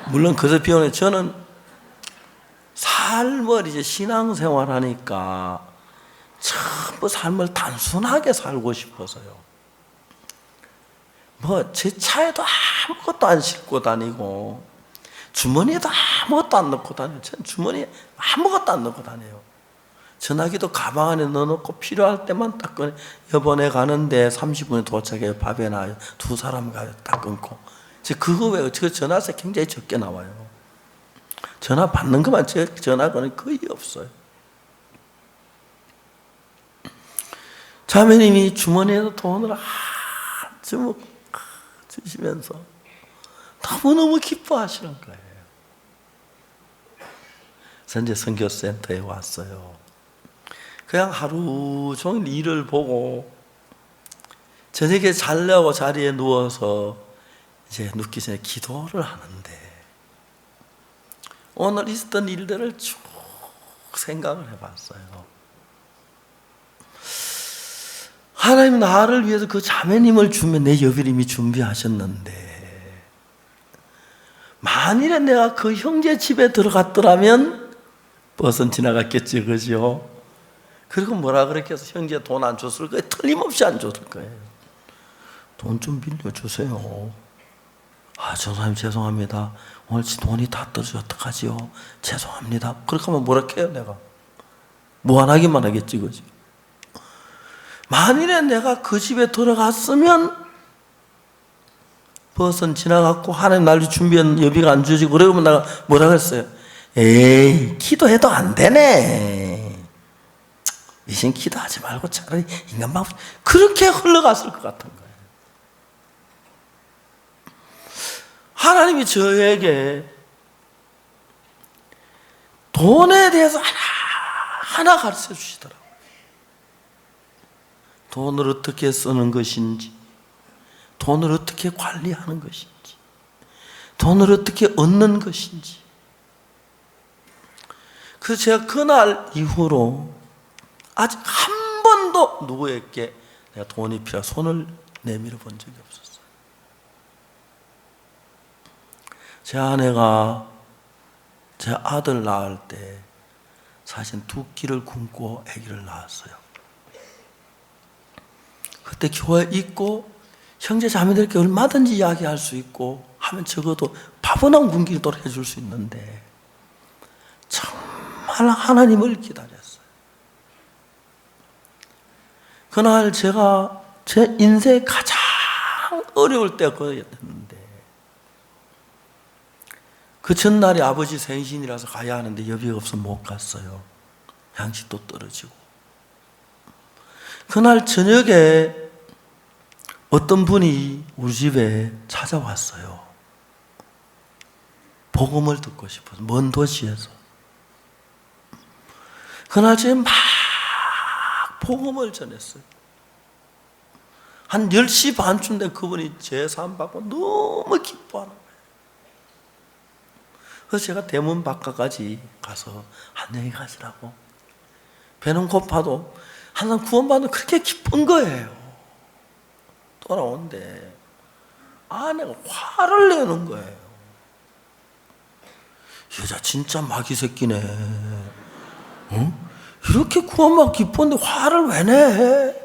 물론 그래서 비워놓고, 저는 삶을 이제 신앙생활 하니까 전부 삶을 단순하게 살고 싶어서요. 뭐 제 차에도 아무것도 안 싣고 다니고 주머니에도 아무것도 안 넣고 다녀요. 전 주머니에 아무것도 안 넣고 다녀요. 전화기도 가방 안에 넣어놓고 필요할 때만 딱 꺼내. 이번에 가는데 30분에 도착해요. 밥에 나와요. 두 사람 가요. 딱 끊고. 그거 외에 저 전화세 굉장히 적게 나와요. 전화 받는 것만, 제 전화는 거의 없어요. 자매님이 주머니에서 돈을 한 주먹 주시면서 너무너무 기뻐하시는 거예요. 그래서 이제 선교센터에 왔어요. 그냥 하루 종일 일을 보고 저녁에 자려고 자리에 누워서 이제 눕기 전에 기도를 하는데 오늘 있었던 일들을 쭉 생각을 해봤어요. 하나님 나를 위해서 그 자매님을 주면 내 여비님이 준비하셨는데 만일에 내가 그 형제 집에 들어갔더라면 버선 지나갔겠지, 그죠? 그리고 뭐라 그랬겠어? 형제 돈 안 줬을 거예요. 틀림없이 안 줬을 거예요. 돈 좀 빌려주세요. 전사님 죄송합니다. 오늘 돈이 다 떨어져 어떡하지요? 죄송합니다. 그렇게 하면 뭐라 해요 내가? 무한하기만 하겠지, 그죠? 만일에 내가 그 집에 들어갔으면 버선 지나갔고 하나님 날 준비한 여비가 안 주지, 그러면 내가 뭐라 그랬어요? 에이, 기도해도 안 되네. 미신 기도하지 말고 차라리 인간 방법, 그렇게 흘러갔을 것 같은 거예요. 하나님이 저에게 돈에 대해서 하나하나 가르쳐 주시더라고요. 돈을 어떻게 쓰는 것인지, 돈을 어떻게 관리하는 것인지, 돈을 어떻게 얻는 것인지. 그래서 제가 그날 이후로 아직 한 번도 누구에게 내가 돈이 필요해 손을 내밀어 본 적이 없었어요. 제 아내가 제 아들 낳을 때 사실 2끼를 굶고 아기를 낳았어요. 그때 교회 있고 형제 자매들께 얼마든지 이야기할 수 있고 하면 적어도 밥은 한 공기도 해줄 수 있는데 정말 하나님을 기다렸어요. 그날 제가 제 인생에 가장 어려울 때가 그였는데 그 전날이 아버지 생신이라서 가야 하는데 여비가 없어서 못 갔어요. 양식도 떨어지고. 그날 저녁에 어떤 분이 우리 집에 찾아왔어요. 복음을 듣고 싶어서 먼 도시에서. 그날 제가 막 복음을 전했어요. 한 10시 반쯤 된 그분이 제사 받고 너무 기뻐하는 거예요. 그래서 제가 대문 밖까지 가서 안녕히 가시라고. 배는 고파도 항상 구원받는 그렇게 기쁜 거예요. 돌아오는데 아내가 화를 내는 거예요. 여자 진짜 마귀 새끼네. 응? 이렇게 구원받고 기쁜데 화를 왜 내?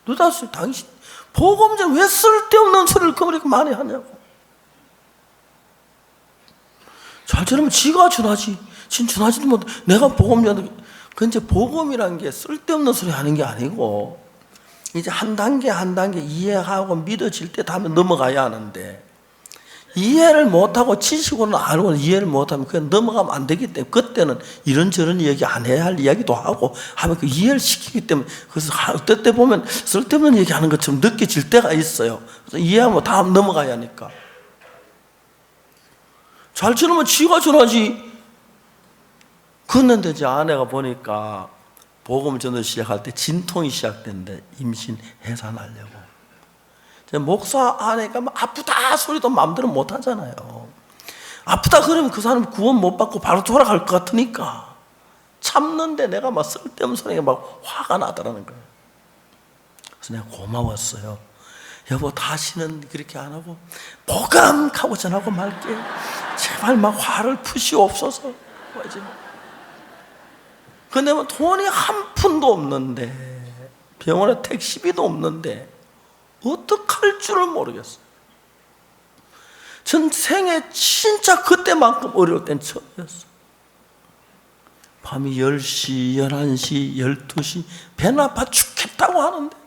누다스 당신 복음 전 왜 쓸데없는 소리를 그렇게 많이 하냐고. 잘 들으면 지가 전하지. 진 전하지도 못. 내가 복음 전하지. 근데 복음이란 게 쓸데없는 소리 하는 게 아니고 이제 한 단계 한 단계 이해하고 믿어질 때 다음에 넘어가야 하는데 이해를 못하고 지식으로는 알고 이해를 못하면 그냥 넘어가면 안 되기 때문에 그때는 이런저런 이야기 안 해야 할 이야기도 하고 하면 그 이해를 시키기 때문에 그래서 어떨 때 보면 쓸데없는 얘기하는 것처럼 느껴질 때가 있어요. 그래서 이해하면 다음 넘어가야 하니까. 잘 들으면 지가 전하지. 그랬는데 제 아내가 보니까 복음 전을 시작할 때 진통이 시작됐는데 임신 해산하려고. 제 목사 아내가 막 아프다 소리도 마음대로 못 하잖아요. 아프다 그러면 그 사람 구원 못 받고 바로 돌아갈 것 같으니까 참는데 내가 막 쓸데없는 소리가 막 화가 나더라는 거예요. 그래서 내가 고마웠어요. 여보 다시는 그렇게 안 하고 복음 하고 전하고 말게. 제발 막 화를 푸시옵소서. 근데 뭐 돈이 한 푼도 없는데 병원에 택시비도 없는데 어떡할 줄을 모르겠어요. 전 생애 진짜 그때만큼 어려울 땐 처음이었어요. 밤이 10시, 11시, 12시 배는 아파 죽겠다고 하는데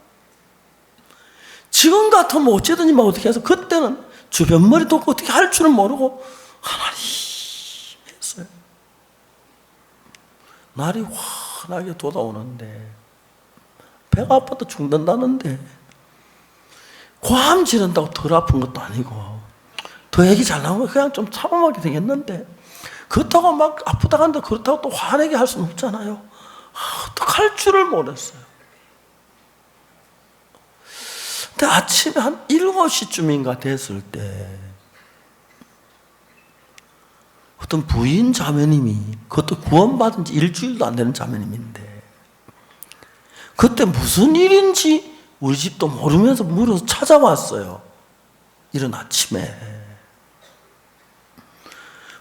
지금 같으면 어쨌든지 막 어떻게 해서 그때는 주변 머리도 없고 어떻게 할 줄을 모르고 하나님 했어요. 날이 환하게 돋아오는데 배가 아파도 죽는다는데 고함 지른다고 덜 아픈 것도 아니고 더 얘기 잘 나오면 그냥 좀 참아먹게 되겠는데 그렇다고 막 아프다 한데 그렇다고 또 화내게 할 수는 없잖아요. 어떡할 줄을 모르겠어요. 근데 아침에 한 7시쯤인가 됐을 때 어떤 부인 자매님이, 그것도 구원받은 지 일주일도 안 되는 자매님인데, 그때 무슨 일인지 우리 집도 모르면서 물어서 찾아왔어요. 이른 아침에.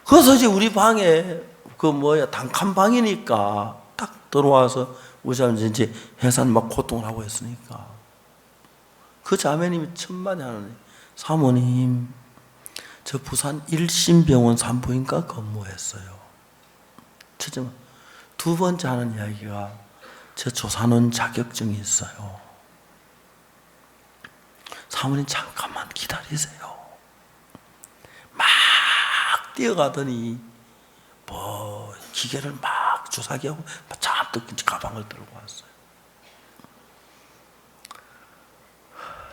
그래서 이제 우리 방에 단칸방이니까 딱 들어와서 우리 자매님 이제 해산 막 고통을 하고 있으니까 그 자매님이 천만에 하나님, 사모님, 저 부산 일신병원 산부인과 근무했어요. 첫째, 두 번째 하는 이야기가 저 조산원 자격증이 있어요. 사모님 잠깐만 기다리세요. 막 뛰어가더니 기계를 막 주사기하고 잔뜩 가방을 들고 왔어요.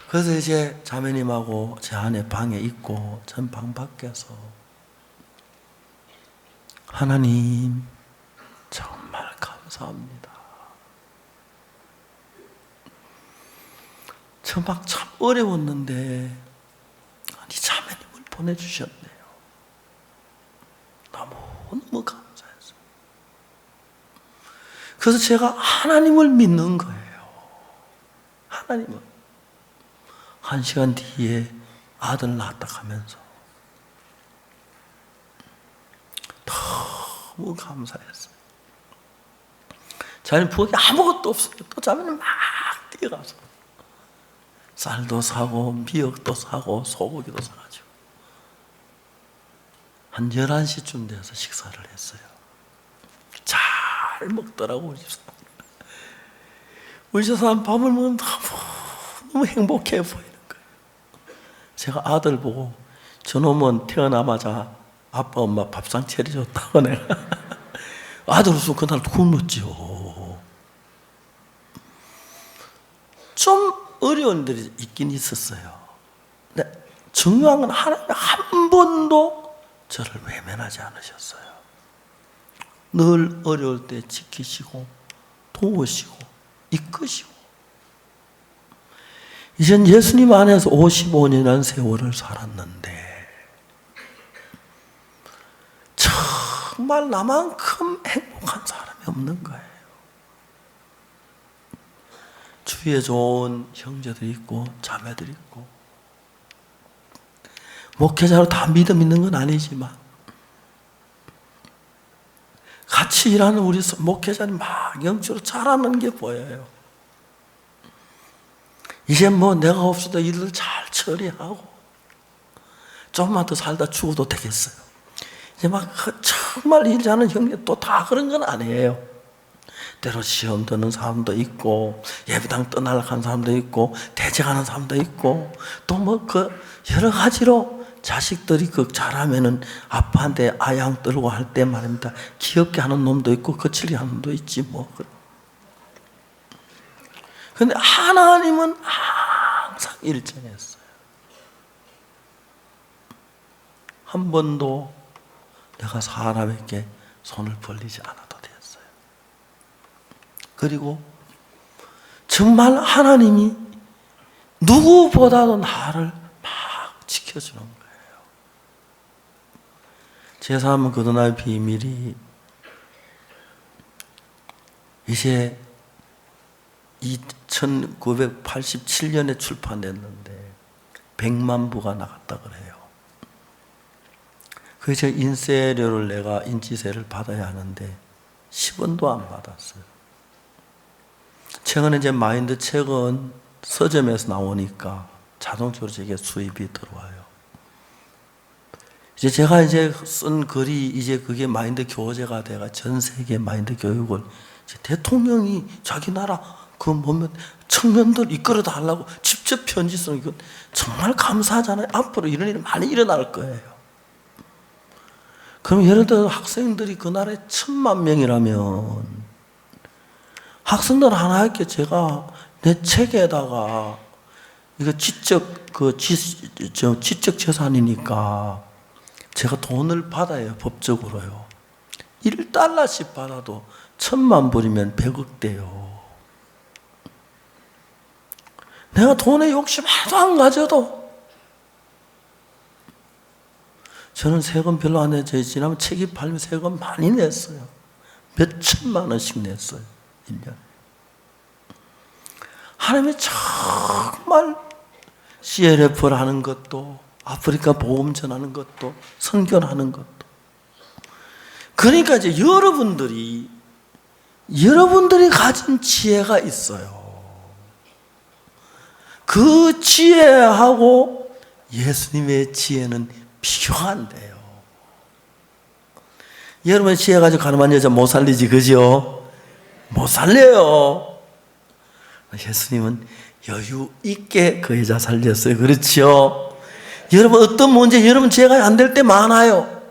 그래서 이제 자매님하고 제 아내 방에 있고 전 방 밖에서 하나님 정말 감사합니다. 저 막 참 어려웠는데 이 자매님을 보내주셨네요. 너무 감사했어요. 그래서 제가 하나님을 믿는 거예요. 하나님을. 1시간 뒤에 아들 낳았다 하면서 너무 감사했어요. 자기는 부엌에 아무것도 없어요. 또 자매는 막 뛰어가서 쌀도 사고 미역도 사고 소고기도 사가지고 한 11시쯤 돼서 식사를 했어요. 잘 먹더라고 우리 집사람. 우리 집사람 밥을 먹으면 너무 행복해 보이는 거예요. 제가 아들 보고 저놈은 태어나자마자 아빠 엄마 밥상 차려줬다고 내가 아들 없으면 그날 굶었죠. 좀 어려운 일이 있긴 있었어요. 근데 중요한 건 하나님 한 번도 저를 외면하지 않으셨어요. 늘 어려울 때 지키시고 도우시고 이끄시고. 이젠 예수님 안에서 55년이라는 세월을 살았는데 정말 나만큼 행복한 사람이 없는 거예요. 주위에 좋은 형제들이 있고 자매들이 있고 목회자로 다 믿음 있는 건 아니지만 같이 일하는 우리 목회자님 막 영적으로 잘하는 게 보여요. 이제 내가 없어도 일을 잘 처리하고 조금만 더 살다 죽어도 되겠어요. 이제 정말 일 잘하는 형님 또 다 그런 건 아니에요. 때로 시험 드는 사람도 있고 예배당 떠나려고 하는 사람도 있고 대적하는 사람도 있고 또 여러 가지로 자식들이 잘하면은 아빠한테 아양 떨고 할 때 말입니다. 귀엽게 하는 놈도 있고 거칠게 하는 놈도 있지 근데 하나님은 항상 일정했어요. 한 번도 내가 사람에게 손을 벌리지 않아도 됐어요. 그리고 정말 하나님이 누구보다도 나를 막 지켜주는 거예요. 제 삶은 그동안의 비밀이 이제 1987년에 출판됐는데 100만 부가 나갔다 그래요. 그래서 인쇄료를 내가 인지세를 받아야 하는데 10원도 안 받았어요. 최근에 이제 마인드 책은 서점에서 나오니까 자동적으로 제게 수입이 들어와요. 이제 제가 쓴 글이 이제 그게 마인드 교재가 돼가 전 세계 마인드 교육을 이제 대통령이 자기 나라 보면 청년들 이끌어 달라고 직접 편지 쓰는 거 정말 감사하잖아요. 앞으로 이런 일이 많이 일어날 거예요. 그럼 예를 들어 학생들이 그 나라에 1000만 명이라면 학생들 하나에게 제가 내 책에다가 이거 지적 재산이니까 제가 돈을 받아요. 법적으로요. 1달러씩 받아도 1000만 불이면 100억 대요. 내가 돈에 욕심 하나도 안 가져도 저는 세금 별로 안 내죠. 지난번 책이 팔면 세금 많이 냈어요. 몇 천만 원씩 냈어요. 1년. 하나님이 정말 CLF를 하는 것도, 아프리카 보험 전하는 것도, 선교하는 것도. 그러니까 이제 여러분들이 가진 지혜가 있어요. 그 지혜하고 예수님의 지혜는 비교가 안 돼요. 여러분 지혜 가지고 가늠한 여자 못 살리지, 그죠? 못 살려요. 예수님은 여유 있게 그 여자 살렸어요. 그렇죠? 여러분 어떤 문제, 여러분 지혜가 안 될 때 많아요.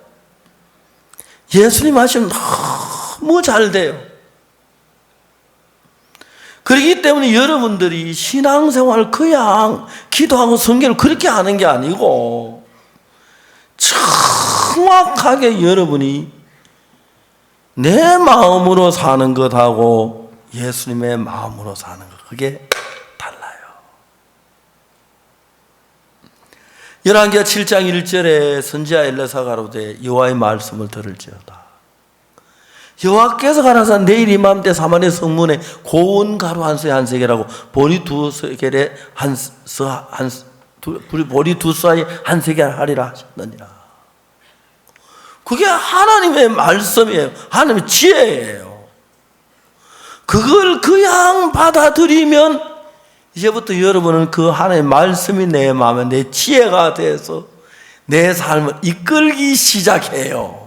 예수님 하시면 너무 잘 돼요. 그렇기 때문에 여러분들이 신앙생활을 그냥 기도하고 성경을 그렇게 하는 게 아니고 정확하게 여러분이 내 마음으로 사는 것하고 예수님의 마음으로 사는 것, 그게 달라요. 열왕기하 7장 1절에 선지자 엘리사가 가로되 여호와의 말씀을 들을지어다. 여호와께서 가라사 내일 이맘때 사마리아 성문에 고운 가루 한 쇠 한 세겔하고 보리 두 세겔에 보리 두 쇠에 한 세겔 하리라 하셨느니라. 그게 하나님의 말씀이에요. 하나님의 지혜예요. 그걸 그냥 받아들이면 이제부터 여러분은 그 하나님의 말씀이 내 마음에 내 지혜가 돼서 내 삶을 이끌기 시작해요.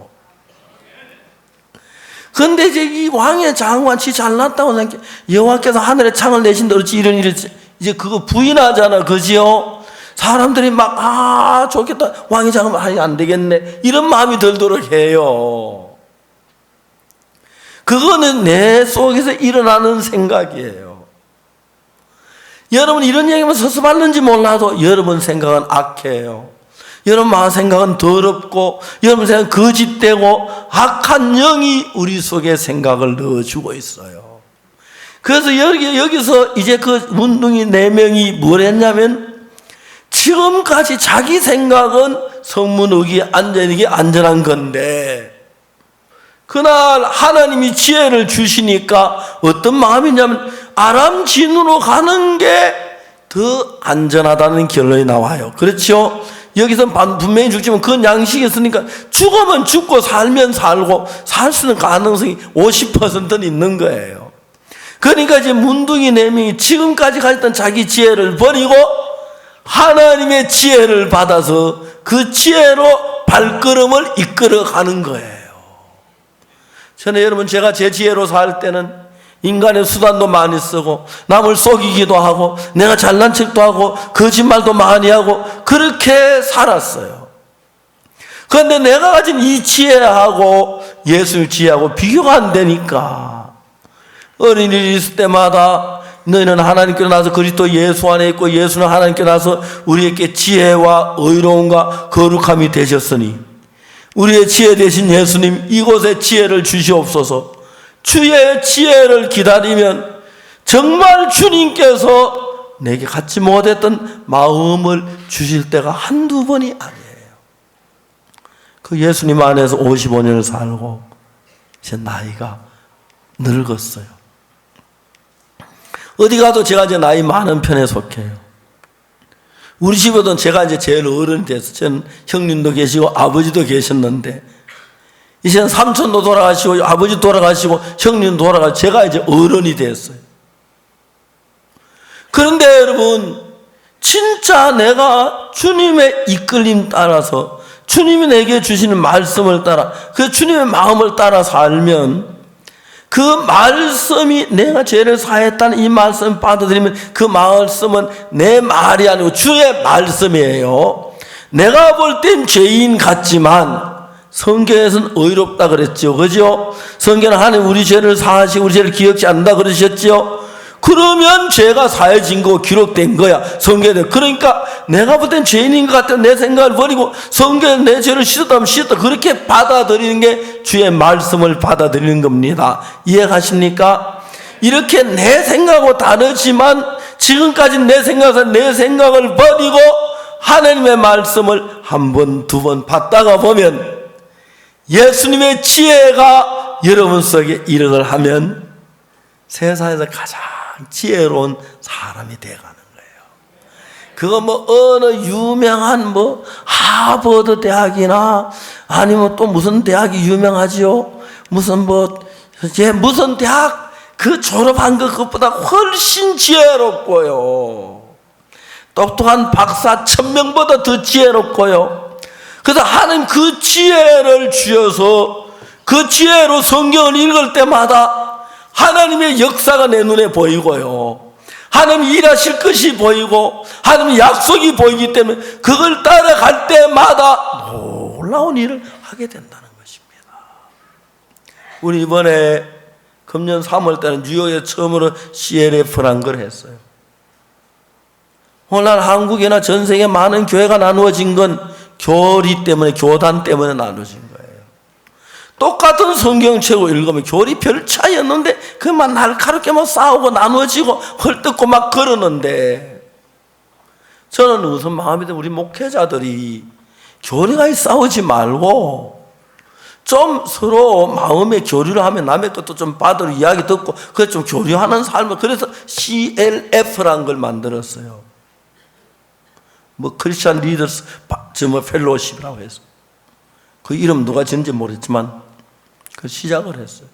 근데 이제 이 왕의 장관 지 잘났다고 생각해. 여호와께서 하늘에 창을 내신다 그렇지 이런 이제 그거 부인하잖아, 그지요? 사람들이 막 좋겠다, 왕의 장관 아니 안 되겠네 이런 마음이 들도록 해요. 그거는 내 속에서 일어나는 생각이에요. 여러분 이런 얘기만 서슴하는지 몰라도 여러분 생각은 악해요. 여러분 마음 생각은 더럽고 여러분 생각은 거짓되고 악한 영이 우리 속에 생각을 넣어주고 있어요. 그래서 여기서 이제 그 문둥이 4명이 뭘 했냐면 지금까지 자기 생각은 성문 어귀에 앉아있는 게 안전한 건데 그날 하나님이 지혜를 주시니까 어떤 마음이냐면 아람 진으로 가는 게 더 안전하다는 결론이 나와요. 그렇죠? 여기서 분명히 죽지만 그건 양식이 있으니까 죽으면 죽고 살면 살고 살 수 있는 가능성이 50%는 있는 거예요. 그러니까 이제 문둥이 4명이 지금까지 가졌던 자기 지혜를 버리고 하나님의 지혜를 받아서 그 지혜로 발걸음을 이끌어 가는 거예요. 저는 여러분 제가 제 지혜로 살 때는 인간의 수단도 많이 쓰고 남을 속이기도 하고 내가 잘난 척도 하고 거짓말도 많이 하고 그렇게 살았어요. 그런데 내가 가진 이 지혜하고 예수의 지혜하고 비교가 안 되니까 어린 일이 있을 때마다 너희는 하나님께 나서 그리스도 예수 안에 있고 예수는 하나님께 나서 우리에게 지혜와 의로움과 거룩함이 되셨으니 우리의 지혜 되신 예수님 이곳에 지혜를 주시옵소서. 주의 지혜를 기다리면 정말 주님께서 내게 갖지 못했던 마음을 주실 때가 한두 번이 아니에요. 그 예수님 안에서 55년을 살고 이제 나이가 늙었어요. 어디 가도 제가 이제 나이 많은 편에 속해요. 우리 집에도 제가 이제 제일 어른이 됐어요. 저는 형님도 계시고 아버지도 계셨는데 이제는 삼촌도 돌아가시고 아버지 돌아가시고 형님 돌아가시고 제가 이제 어른이 됐어요. 그런데 여러분 진짜 내가 주님의 이끌림 따라서 주님이 내게 주시는 말씀을 따라 그 주님의 마음을 따라 살면 그 말씀이 내가 죄를 사했다는 이 말씀을 받아들이면 그 말씀은 내 말이 아니고 주의 말씀이에요. 내가 볼 땐 죄인 같지만 성경에서는 의롭다 그랬죠. 그죠? 성경은 하나님 우리 죄를 사하시고 우리 죄를 기억지 않는다 그러셨죠. 그러면 죄가 사해진 거 기록된 거야. 성경에. 그러니까 내가 볼 땐 죄인인 것 같아. 내 생각을 버리고 성경에 내 죄를 씻었다면 씻었다. 그렇게 받아들이는 게 주의 말씀을 받아들이는 겁니다. 이해가십니까? 이렇게 내 생각하고 다르지만 지금까지 내 생각을 버리고 하나님의 말씀을 한 번, 두 번 받다가 보면 예수님의 지혜가 여러분 속에 일을 하면 세상에서 가장 지혜로운 사람이 되어가는 거예요. 그거 뭐 어느 유명한 뭐 하버드 대학이나 아니면 또 무슨 대학이 유명하지요? 무슨 무슨 대학 그 졸업한 그것보다 훨씬 지혜롭고요. 똑똑한 박사 1000명보다 더 지혜롭고요. 그래서 하나님 그 지혜를 주셔서 그 지혜로 성경을 읽을 때마다 하나님의 역사가 내 눈에 보이고요. 하나님 일하실 것이 보이고 하나님의 약속이 보이기 때문에 그걸 따라갈 때마다 놀라운 일을 하게 된다는 것입니다. 우리 이번에 금년 3월 달에 뉴욕에 처음으로 CLF라는 걸 했어요. 오늘날 한국이나 전 세계 많은 교회가 나누어진 건 교리 때문에, 교단 때문에 나누어진 거예요. 똑같은 성경책을 읽으면 교리 별 차이 없는데 그만 날카롭게 막 싸우고 나누어지고 헐뜯고 막 그러는데, 저는 무슨 마음이든 우리 목회자들이 교리가 싸우지 말고 좀 서로 마음의 교류를 하면 남의 것도 좀 받으러 이야기 듣고 그래서 좀 교류하는 삶을, 그래서 CLF라는 걸 만들었어요. 크리스천 리더스 펠로우십이라고 해서 그 이름 누가 지은지 모르겠지만 그 시작을 했어요.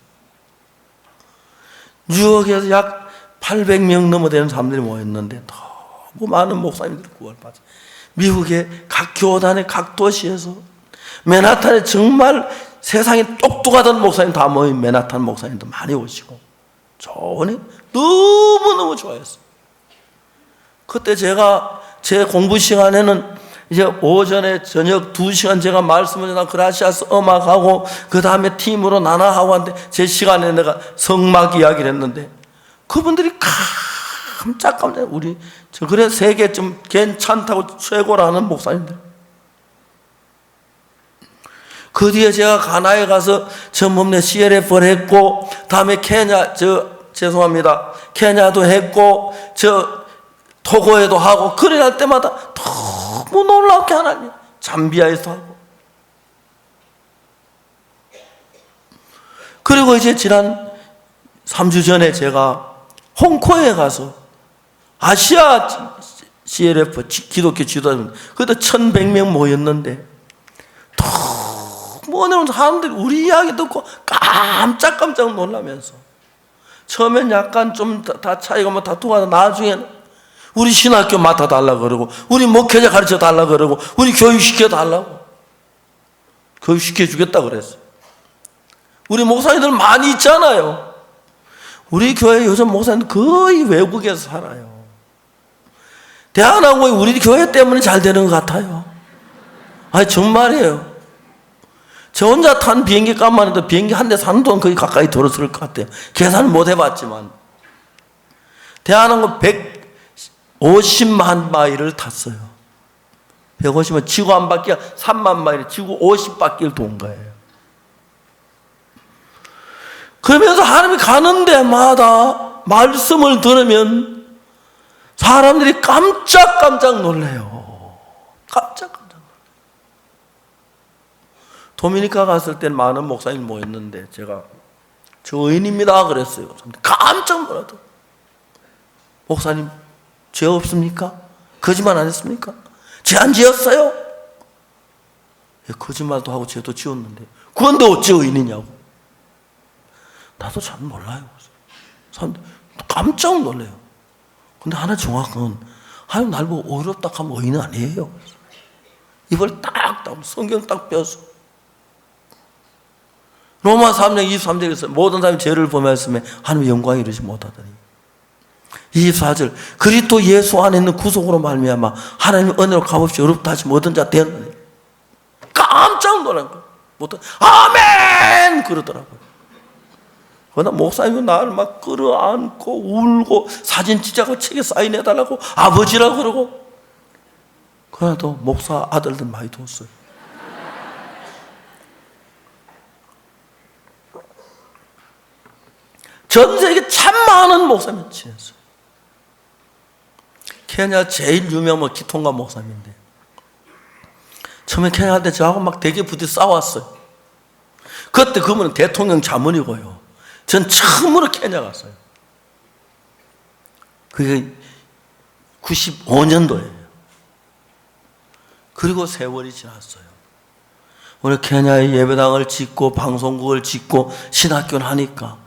뉴욕에서 약 800명 넘어 되는 사람들이 모였는데 너무 많은 목사님들이 구원받았어요. 미국의 각 교단의 각 도시에서, 맨하탄에 정말 세상에 똑똑하던 목사님 다 모인 맨하탄 목사님도 많이 오시고 좋으니 너무너무 좋아했어요. 그때 제 공부 시간에는 이제 오전에 저녁 2시간 제가 말씀을 전하고 그라시아스 음악하고 그 다음에 팀으로 나눠하고 하는데 제 시간에 내가 성막 이야기를 했는데 그분들이 깜짝깜짝 그래 세계 좀 괜찮다고 최고라는 목사님들. 그 뒤에 제가 가나에 가서 전범대 CLF를 했고 다음에 케냐도 했고 토고에도 하고 그래 때마다 너무 놀랍게 하나님 잠비아에서 하고, 그리고 이제 지난 3주 전에 제가 홍콩에 가서 아시아 CLF 기독교 지도자들 그때 1100명 모였는데 너무 어려운 사람들이 우리 이야기 듣고 깜짝깜짝 놀라면서, 처음엔 약간 좀 다 차이가 다투고 하다 나중에는 우리 신학교 맡아달라고 그러고 우리 목회자 가르쳐달라고 그러고 우리 교육시켜달라고, 교육시켜주겠다 그랬어요. 우리 목사님들 많이 있잖아요. 우리 교회 요즘 목사님들 거의 외국에서 살아요. 대한항공이 우리 교회 때문에 잘 되는 것 같아요. 아니 정말이에요. 저 혼자 탄 비행기 값만 해도 비행기 한 대 사는 돈 거의 가까이 들었을 것 같아요. 계산을 못 해봤지만 대한항공 150만 마일을 탔어요. 150만, 지구 한 바퀴가 3만 마일, 지구 50바퀴를 돈 거예요. 그러면서 하나님이 가는 데마다 말씀을 들으면 사람들이 깜짝깜짝 놀래요. 깜짝깜짝 놀래요. 도미니카 갔을 땐 많은 목사님 모였는데 제가 저 의인입니다 그랬어요. 깜짝 놀라더라고요. 목사님 죄 없습니까? 거짓말 안 했습니까? 죄 안 지었어요? 거짓말도 하고 죄도 지었는데 그건데 어찌 의인이냐고. 나도 잘 몰라요. 사람들 깜짝 놀래요. 근데 하나 정확한 건 하나님 날 보고 어렵다 하면 의인은 아니에요. 입을 딱 성경 딱 펴서 로마 3장 23절에서 모든 사람이 죄를 범하였음에 하나님의 영광에 이르지 못하더니 24절 그리스도 예수 안에 있는 구속으로 말미암아 하나님의 은혜로 값없이 어렵다 하시 모든 자 되었느니, 깜짝 놀란 거예요. 아멘 그러더라고요. 그러나 목사님은 나를 막 끌어안고 울고 사진 찍자고 책에 사인해달라고 아버지라고 그러고, 그래도 목사 아들들 많이 뒀어요. 전 세계 참 많은 목사님 지냈어요. 케냐 제일 유명한 키통가 목사님인데 처음에 케냐 할 때 저하고 막 되게 부딪혀 싸웠어요. 그때 그분은 대통령 자문이고요. 전 처음으로 케냐 갔어요. 그게 95년도예요. 그리고 세월이 지났어요. 우리 케냐에 예배당을 짓고 방송국을 짓고 신학교를 하니까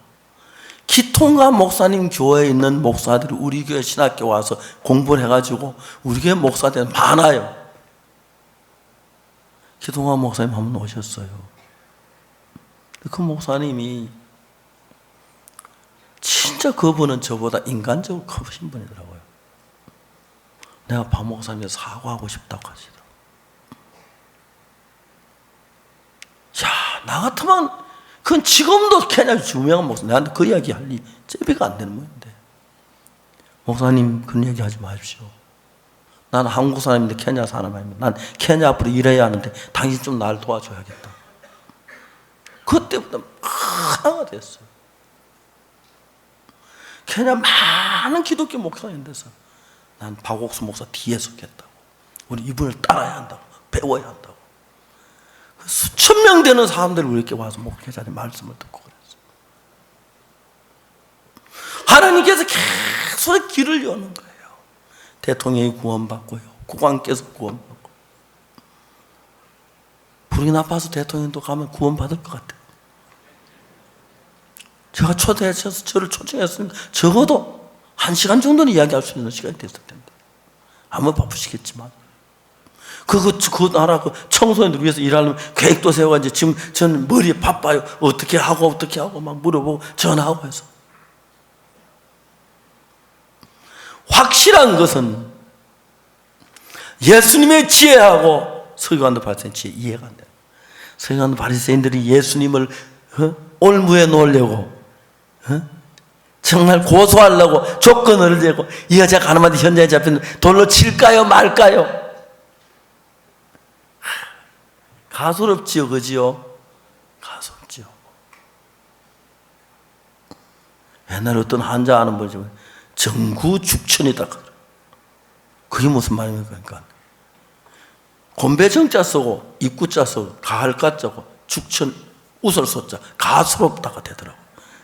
키통가 목사님 교회에 있는 목사들이 우리 교회 신학교 와서 공부를 해가지고 우리 교회 목사들이 많아요. 키통가 목사님 한번 오셨어요. 그 목사님이 진짜 그분은 저보다 인간적으로 크신 분이더라고요. 내가 박 목사님께 사과하고 싶다고 하시더라고요. 야, 나 같으면 그건 지금도 케냐 유명한 목사님, 나한테 그 이야기 할 리 제비가 안 되는 모양인데 목사님 그런 얘기 하지 마십시오. 나는 한국 사람인데 케냐 사람 아닙니다. 난 케냐 앞으로 일해야 하는데 당신 좀 날 도와줘야겠다. 그때부터 하나가 됐어요. 케냐 많은 기독교 목사님들에서 난 박옥수 목사 뒤에 서겠다고, 우리 이분을 따라야 한다고, 배워야 한다고. 수천 명 되는 사람들이 이렇게 와서 목회자님 말씀을 듣고 그랬어요. 하나님께서 계속 길을 여는 거예요. 대통령이 구원받고요, 국왕께서 구원받고. 불이 나빠서 대통령도 가면 구원받을 것 같아요. 제가 초대해서 저를 초청했으니까 적어도 1시간 정도는 이야기할 수 있는 시간이 됐을 텐데, 아무 바쁘시겠지만 그 나라 청소년들 위해서 일하려면 계획도 세우고, 이제 지금 저는 머리에 바빠요. 어떻게 하고 막 물어보고 전화하고 해서. 확실한 것은 예수님의 지혜하고 서기관들 바리새인 지혜 이해가 안 돼요. 서기관들 바리새인들이 예수님을 올무에 놓으려고 정말 고소하려고 조건을 내고, 이 여자가 하나만 현장에 잡혔는데 돌로 칠까요 말까요? 가소롭지요, 그지요? 가소롭지요. 옛날에 어떤 한자 아는 분이 정구죽천이다. 그게 무슨 말입니까? 그러니까 곤배정자 쓰고 입구자 쓰고 가을가 쓰고 죽천 웃을 쏘자 가소롭다가 되더라고.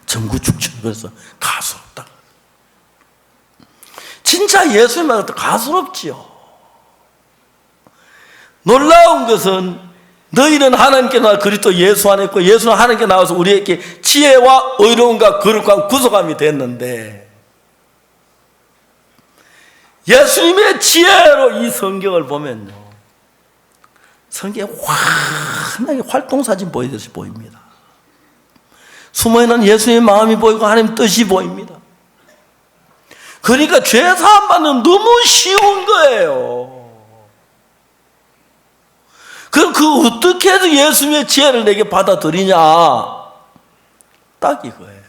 정구죽천. 그래서 가소롭다. 진짜 예수님 말도 가소롭지요. 놀라운 것은 너희는 하나님께 나와 그리스도 예수 안에 있고 예수는 하나님께 나와서 우리에게 지혜와 의로움과 거룩과 구속함이 됐는데, 예수님의 지혜로 이 성경을 보면요, 성경에 환하게 활동사진 보이듯이 보입니다. 숨어있는 예수님의 마음이 보이고 하나님의 뜻이 보입니다. 그러니까 죄 사함 받는 너무 쉬운 거예요. 그럼 어떻게 해서 예수님의 지혜를 내게 받아들이냐? 딱 이거예요.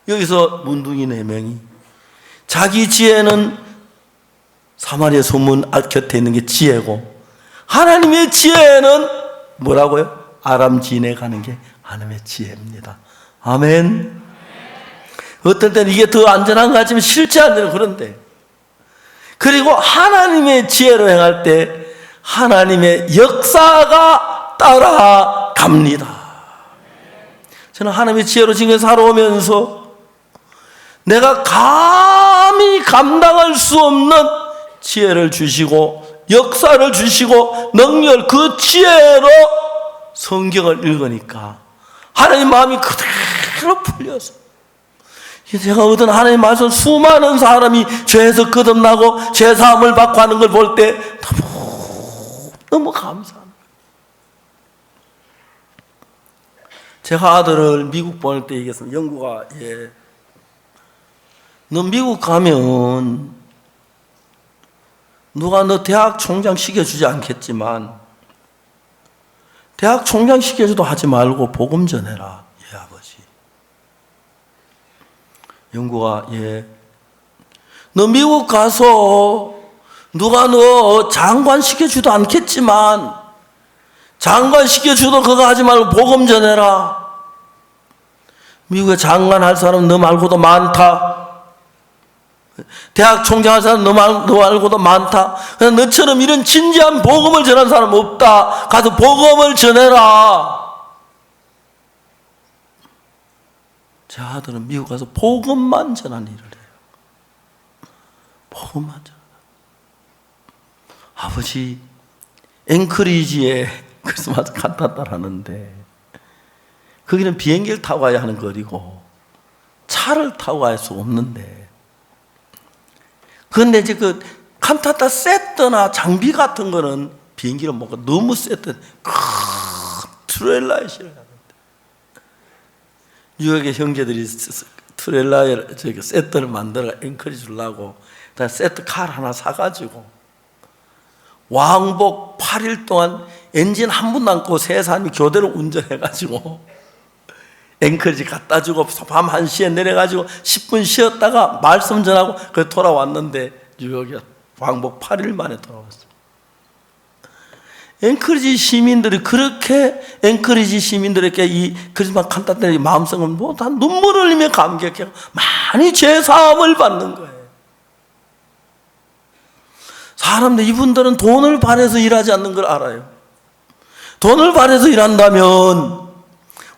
여기서 문둥이 4명이 자기 지혜는 사마리아 소문 곁에 있는 게 지혜고, 하나님의 지혜는 뭐라고요? 아람 지인에 가는 게 하나님의 지혜입니다. 아멘. 어떤 때는 이게 더 안전한 것 같지만 실제 안전은 그런데, 그리고 하나님의 지혜로 행할 때 하나님의 역사가 따라갑니다. 저는 하나님의 지혜로 지금 살아오면서 내가 감히 감당할 수 없는 지혜를 주시고 역사를 주시고 능력, 그 지혜로 성경을 읽으니까 하나님 마음이 그대로 풀려서, 제가 얻은 하나님 말씀, 수많은 사람이 죄에서 거듭나고 죄사함을 받고 하는 걸 볼 때 너무 감사합니다. 제가 아들을 미국 보낼 때 얘기했습니다. 영구가, 너 미국 가면 누가 너 대학 총장 시켜주지 않겠지만 대학 총장 시켜줘도 하지 말고 복음 전해라. 예, 아버지. 영구가, 너 미국 가서 누가 너 장관 시켜주도 않겠지만 장관 시켜주도 그거 하지 말고 복음 전해라. 미국에 장관 할 사람 너 말고도 많다. 대학 총장한 사람 너 말고도 많다. 그냥 너처럼 이런 진지한 복음을 전하는 사람 없다. 가서 복음을 전해라. 제 아들은 미국 가서 복음만 전하는 일을 해요. 복음만 전하는. 아버지 앵커리지에 크리스마스 칸타타를 하는데 거기는 비행기를 타고 가야 하는 거리고 차를 타고 갈 수 없는데, 그런데 이제 그 칸타타 세트나 장비 같은 거는 비행기로 못 가. 너무 세트 큰 트레일러에 실어가는데 뉴욕의 형제들이 트레일러에 저기 세트를 만들어 앵커리 주려고 세트 칼 하나 사가지고 왕복 8일 동안 엔진 한 번도 안 끄고 세 사람이 교대로 운전해가지고 앵커리지 갖다 주고 밤 1시에 내려가지고 10분 쉬었다가 말씀 전하고 그 돌아왔는데 뉴욕에 왕복 8일 만에 돌아왔어요. 앵커리지 시민들이 그렇게 앵커리지 시민들에게 이 크리스마스 칸타타의 마음성을 뭐 다 눈물 흘리며 감격해요. 많이 죄사함을 받는 거예요. 사람들 이분들은 돈을 받아서 일하지 않는 걸 알아요. 돈을 받아서 일한다면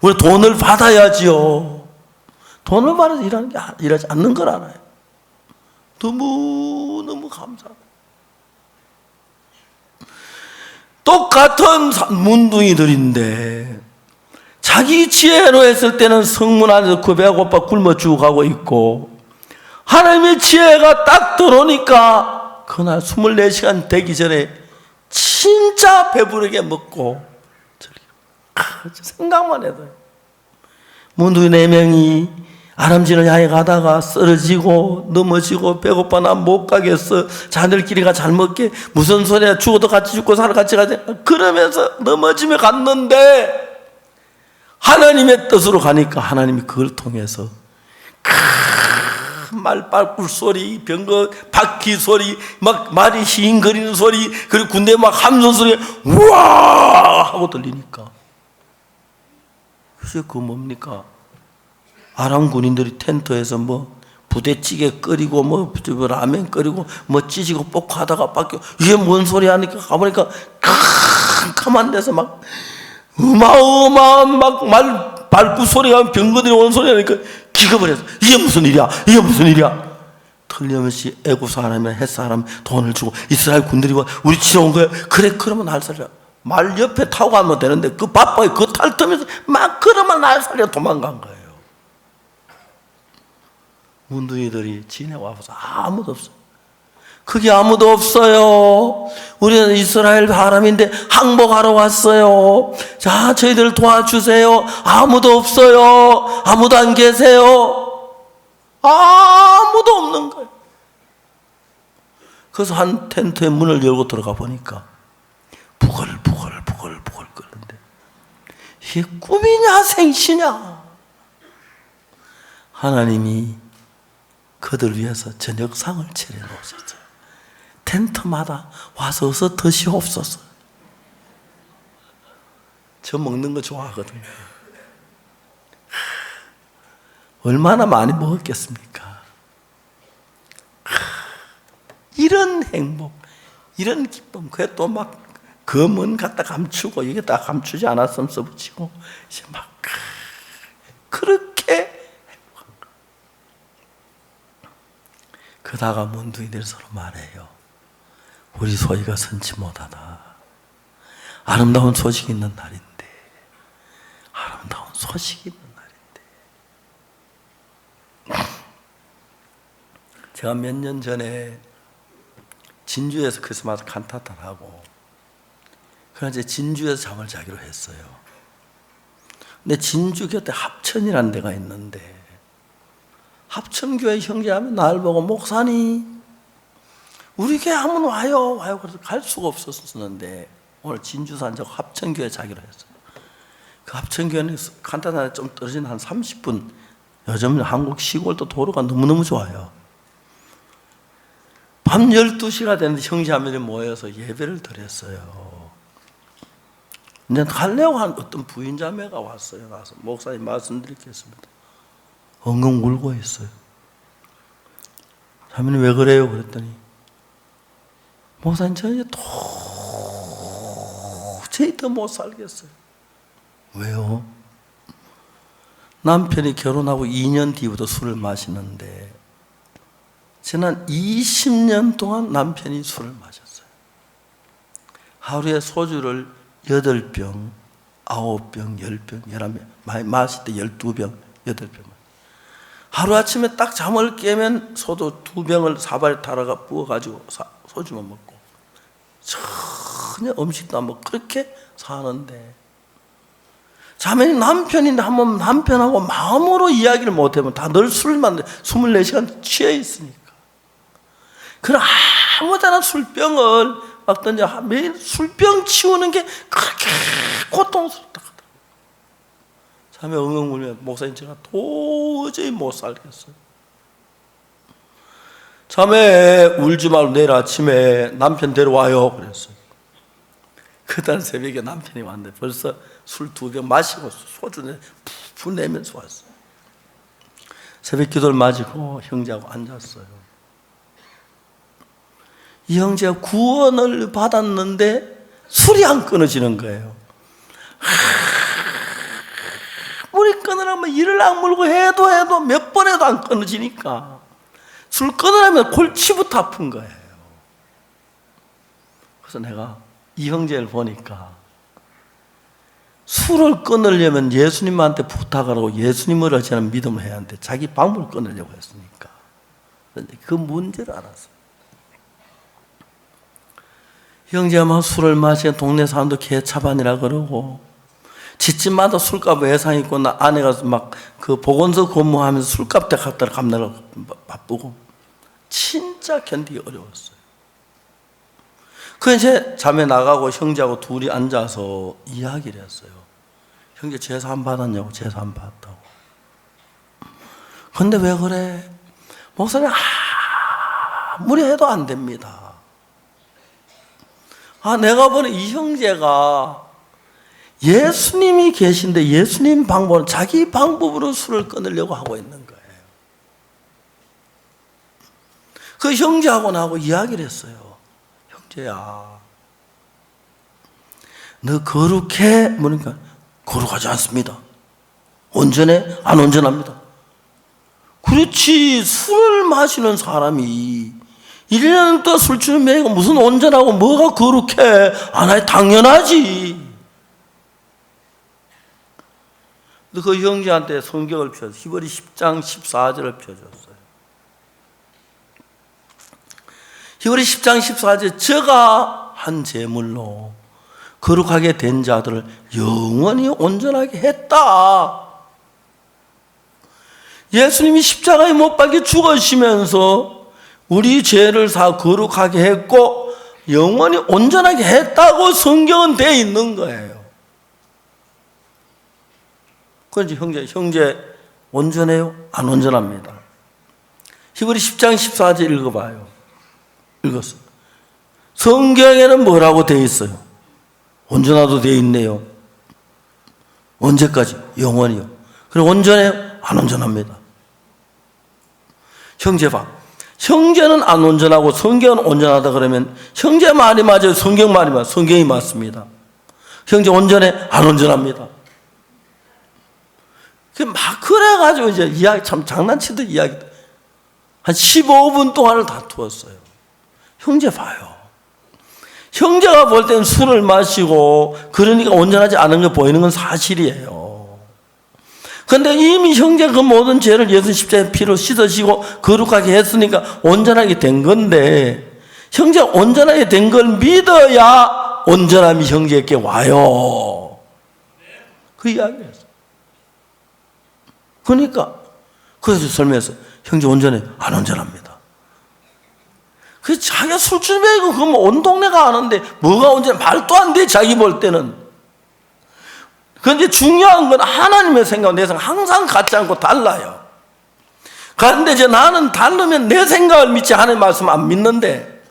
우리 돈을 받아야지요. 돈을 받아서 일하지 않는 걸 알아요. 너무너무 감사합니다. 똑같은 문둥이들인데 자기 지혜로 했을 때는 성문 안에서 그 배가 고파 굶어 죽어가고 있고, 하나님의 지혜가 딱 들어오니까 그날 24시간 되기 전에 진짜 배부르게 먹고, 생각만 해도 문둥이 4명이 아람진을 향해 가다가 쓰러지고 넘어지고 배고파 나 못 가겠어, 자들끼리가 잘 먹게, 무슨 소리야, 죽어도 같이 죽고 살아 같이 가자, 그러면서 넘어지며 갔는데 하나님의 뜻으로 가니까 하나님이 그걸 통해서 말발굴 소리, 병거 바퀴 소리, 막 말이 휘잉거리는 소리, 그리고 군대 막 함성 소리 우와 하고 들리니까, 그게 뭡니까? 아람 군인들이 텐트에서 뭐 부대찌개 끓이고 뭐 라면 끓이고 뭐 찌지고 볶고 하다가 밖에 이게 뭔 소리 하니까 가보니까 캄캄한 데서 막 어마어마한 막 말 발구 소리가 병거들이 오는 소리 하니까 기겁을 해서 이게 무슨 일이야? 이게 무슨 일이야? 틀림없이 애굽 사람이나 헷 사람 돈을 주고 이스라엘 군들이 와 우리 치러 온 거야. 그래 그러면 날 살려. 말 옆에 타고 가면 되는데 그 바빠요. 그 탈 터면서 막 그러면 날 살려 도망간 거예요. 문둥이들이 지내와서 아무도 없어요. 그게 아무도 없어요. 우리는 이스라엘 사람인데 항복하러 왔어요. 자, 저희들 도와주세요. 아무도 없어요. 아무도 안 계세요. 아무도 없는 거예요. 그래서 한 텐트의 문을 열고 들어가 보니까 부글부글 끓는데 이게 꿈이냐 생시냐. 하나님이 그들 위해서 저녁상을 차려놓으셨어요. 텐트마다 와서 어서 드시옵소서. 저 먹는 거 좋아하거든요. 얼마나 많이 먹었겠습니까? 이런 행복, 이런 기쁨, 그게 또 막 검은 갖다 감추고 이게 다 감추지 않았으면 써붙이고 이제 막 그렇게 행복한 거. 그다가 문둥이들 서로 말해요. 우리 소희가 선지 못하다. 아름다운 소식이 있는 날인데, 아름다운 소식이 있는 날인데. 제가 몇 년 전에 진주에서 크리스마스 칸타타를 하고, 그래서 진주에서 잠을 자기로 했어요. 근데 진주 곁에 합천이라는 데가 있는데, 합천교회 형제하면 날 보고 목사님 우리 교회 한번 와요. 그래서 갈 수가 없었는데 오늘 진주산 저 합천교회 자기로 했어요. 그 합천교회는 칸타타에 좀 떨어진 한 30분, 요즘 한국 시골도 도로가 너무너무 좋아요. 밤 12시가 되는데 형제자매들이 모여서 예배를 드렸어요. 근데 갈래고 한 어떤 부인자매가 왔어요. 나서 목사님 말씀드리겠습니다. 엉엉 울고 있어요. 자매님 왜 그래요? 그랬더니 목사님 저 이제 도저히 더 못 살겠어요. 왜요? 남편이 결혼하고 2년 뒤부터 술을 마시는데 지난 20년 동안 남편이 술을 마셨어요. 하루에 소주를 8병, 9병, 10병, 11병, 많이 마실 때 12병, 8병. 하루아침에 딱 잠을 깨면 소주 2병을 사발에 달아가 부어가지고 소주만 먹고 전혀 음식도 안 먹고 그렇게 사는데 자매님 남편인데 한번 남편하고 마음으로 이야기를 못하면 다 늘 술만 24시간 취해 있으니까 그런 아무데나 술병을 막 던져 매일 술병 치우는 게 그렇게 고통스럽다 하더라고요. 자매 엉엉 목사님 제가 도저히 못 살겠어요. 자매 울지 말고 내일 아침에 남편 데려와요 그랬어요. 그날 새벽에 남편이 왔는데 벌써 술 2병 마시고 소주 푸 내면서 왔어요. 새벽 기도를 마치고 형제하고 앉았어요. 이 형제가 구원을 받았는데 술이 안 끊어지는 거예요. 물이 끊으려면 이를 악물고 해도 몇 번 해도 안 끊어지니까 술 끊으려면 골치부터 아픈 거예요. 그래서 내가 이 형제를 보니까 술을 끊으려면 예수님한테 부탁을 하고 예수님을 의지하는 믿음을 해야 하는데 자기 방법을 끊으려고 했으니까 그 문제를 알았어요. 형제가 막 술을 마시면 동네 사람도 개차반이라 그러고 집집마다 술값 외상 있고 나 아내가 막 그 보건소 근무하면서 술값 대 갖다 갚느라고 바쁘고 진짜 견디기 어려웠어요. 그 이제 자매 나가고 형제하고 둘이 앉아서 이야기를 했어요. 형제 제사 안 받았냐고. 제사 안 받았다고. 근데 왜 그래? 목사님 아무리 해도 안 됩니다. 내가 보는 이 형제가 예수님이 계신데 예수님 방법은 자기 방법으로 술을 끊으려고 하고 있는 거예요. 그 형제하고 나하고 이야기를 했어요. 형제야, 너 거룩해? 그러니까 거룩하지 않습니다. 온전해? 안 온전합니다. 그렇지, 술을 마시는 사람이 1년 동안 술주는 매고 무슨 온전하고 뭐가 거룩해? 당연하지. 그 형제한테 성경을 펴서 히브리 10장 14절을 펴줬어요. 히브리 10장 14절 저가 한 제물로 거룩하게 된 자들을 영원히 온전하게 했다. 예수님이 십자가에 못 박혀 죽으시면서 우리 죄를 다 거룩하게 했고 영원히 온전하게 했다고 성경은 되어 있는 거예요. 그런지 형제 온전해요? 안 온전합니다. 히브리 10장 14절 읽어봐요. 읽었어. 성경에는 뭐라고 되어 있어요? 온전하도 되어 있네요. 언제까지? 영원히요. 그럼 온전해요? 안 온전합니다. 형제 봐. 형제는 안 온전하고 성경은 온전하다 그러면 형제 말이 맞아요? 성경 말이 맞아요? 성경이 맞습니다. 형제 온전해? 안 온전합니다. 막 그래가지고 이제 이야기 참 장난치듯 이야기 한 15분 동안을 다투었어요. 형제 봐요. 형제가 볼 때는 술을 마시고 그러니까 온전하지 않은 게 보이는 건 사실이에요. 그런데 이미 형제가 그 모든 죄를 예수 십자가의 피로 씻으시고 거룩하게 했으니까 온전하게 된 건데 형제가 온전하게 된 걸 믿어야 온전함이 형제에게 와요. 그 이야기였어요. 그러니까 그래서 설명해서 형제 온전해? 안 온전합니다. 그 자기가 술집 매고 그러면 온 동네가 아는데 뭐가 온전해? 말도 안 돼. 자기 볼 때는. 그런데 중요한 건 하나님의 생각과 내 생각 항상 같지 않고 달라요. 그런데 이제 나는 다르면 내 생각을 믿지 하나님의 말씀 안 믿는데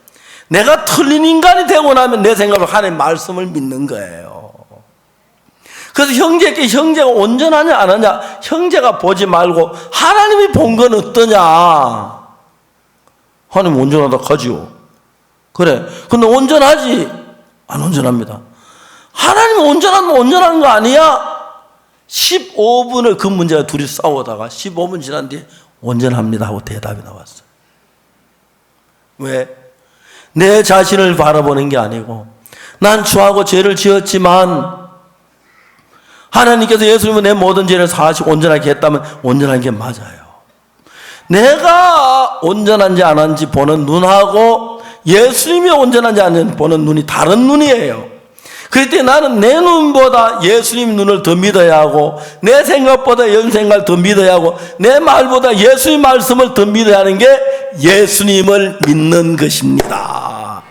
내가 틀린 인간이 되고 나면 내 생각으로 하나님의 말씀을 믿는 거예요. 그래서 형제께 형제가 온전하냐 안 하냐 형제가 보지 말고 하나님이 본 건 어떠냐. 하나님 온전하다 하지요. 그래. 근데 온전하지? 안 온전합니다. 하나님 온전한 거 아니야? 15분을 그 문제가 둘이 싸우다가 15분 지난 뒤에 온전합니다 하고 대답이 나왔어요. 왜? 내 자신을 바라보는 게 아니고 난 추하고 죄를 지었지만 하나님께서 예수님은 내 모든 죄를 사하시고 온전하게 했다면 온전한 게 맞아요. 내가 온전한지 안 한지 보는 눈하고 예수님이 온전한지 안 한지 보는 눈이 다른 눈이에요. 그럴 때 나는 내 눈보다 예수님 눈을 더 믿어야 하고 내 생각보다 예수님 생각을 더 믿어야 하고 내 말보다 예수님 말씀을 더 믿어야 하는 게 예수님을 믿는 것입니다.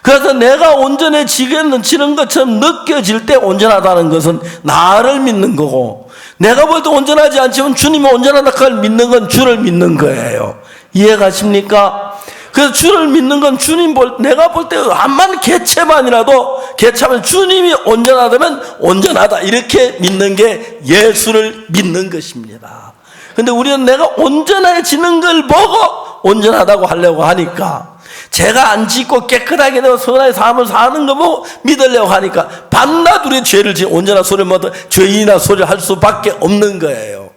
그래서 내가 온전해지는 것처럼 느껴질 때 온전하다는 것은 나를 믿는 거고 내가 볼 때 온전하지 않지만 주님이 온전하다 그걸 믿는 건 주를 믿는 거예요. 이해가십니까? 그래서 주를 믿는 건 주님 내가 볼 때 암만 개체만이라도 개체만 주님이 온전하다면 온전하다 이렇게 믿는 게 예수를 믿는 것입니다. 근데 우리는 내가 온전해지는 걸 보고 온전하다고 하려고 하니까 죄가 안 짓고 깨끗하게 되고 선한 삶을 사는 거 보고 믿으려고 하니까 밤낮 우리 죄를 지어 온전한 소리를 못하고 죄인이나 소리를 할 수밖에 없는 거예요.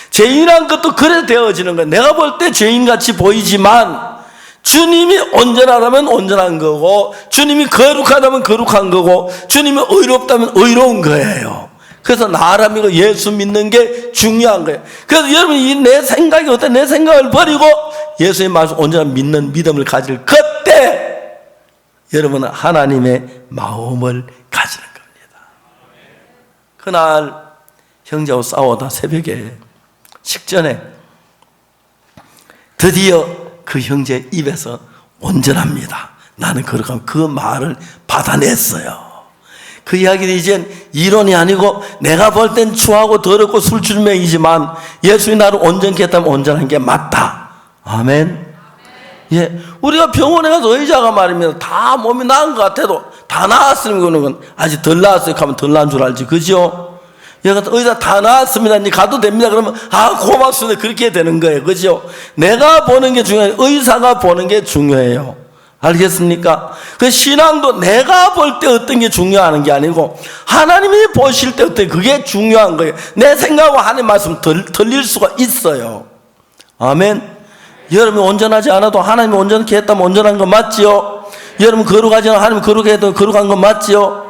죄인이란 것도 그래 되어지는 거예요. 내가 볼 때 죄인같이 보이지만 주님이 온전하다면 온전한 거고 주님이 거룩하다면 거룩한 거고 주님이 의롭다면 의로운 거예요. 그래서 나를 믿고 예수 믿는 게 중요한 거예요. 그래서 여러분이 내 생각이 어때? 내 생각을 버리고 예수의 말씀 온전한 믿는 믿음을 가질 그때 여러분은 하나님의 마음을 가지는 겁니다. 그날 형제하고 싸우다 새벽에 식전에 드디어 그 형제 입에서 온전합니다. 나는 거룩함 그 말을 받아냈어요. 그 이야기는 이젠 이론이 아니고 내가 볼 땐 추하고 더럽고 술주명이지만 예수님 나를 온전케 했다면 온전한 게 맞다. 아멘. 예, 우리가 병원에 가서 의사가 말입니다. 다 몸이 나은 것 같아도 다 나았으면 그러는 건 아직 덜 나았어요 하면 덜 나은 줄 알지, 그죠? 의사 다 나았습니다. 이제 가도 됩니다. 그러면 고맙습니다. 그렇게 되는 거예요, 그죠? 내가 보는 게 중요해요. 의사가 보는 게 중요해요. 알겠습니까? 그 신앙도 내가 볼 때 어떤 게 중요한 게 아니고 하나님이 보실 때 어떤 그게 중요한 거예요. 내 생각과 하나님 말씀 틀릴 수가 있어요. 아멘. 여러분 온전하지 않아도 하나님이 온전케 했다면 온전한 거 맞지요? 여러분 거룩하지 않아도 하나님이 거룩해 해도 거룩한 거 맞지요?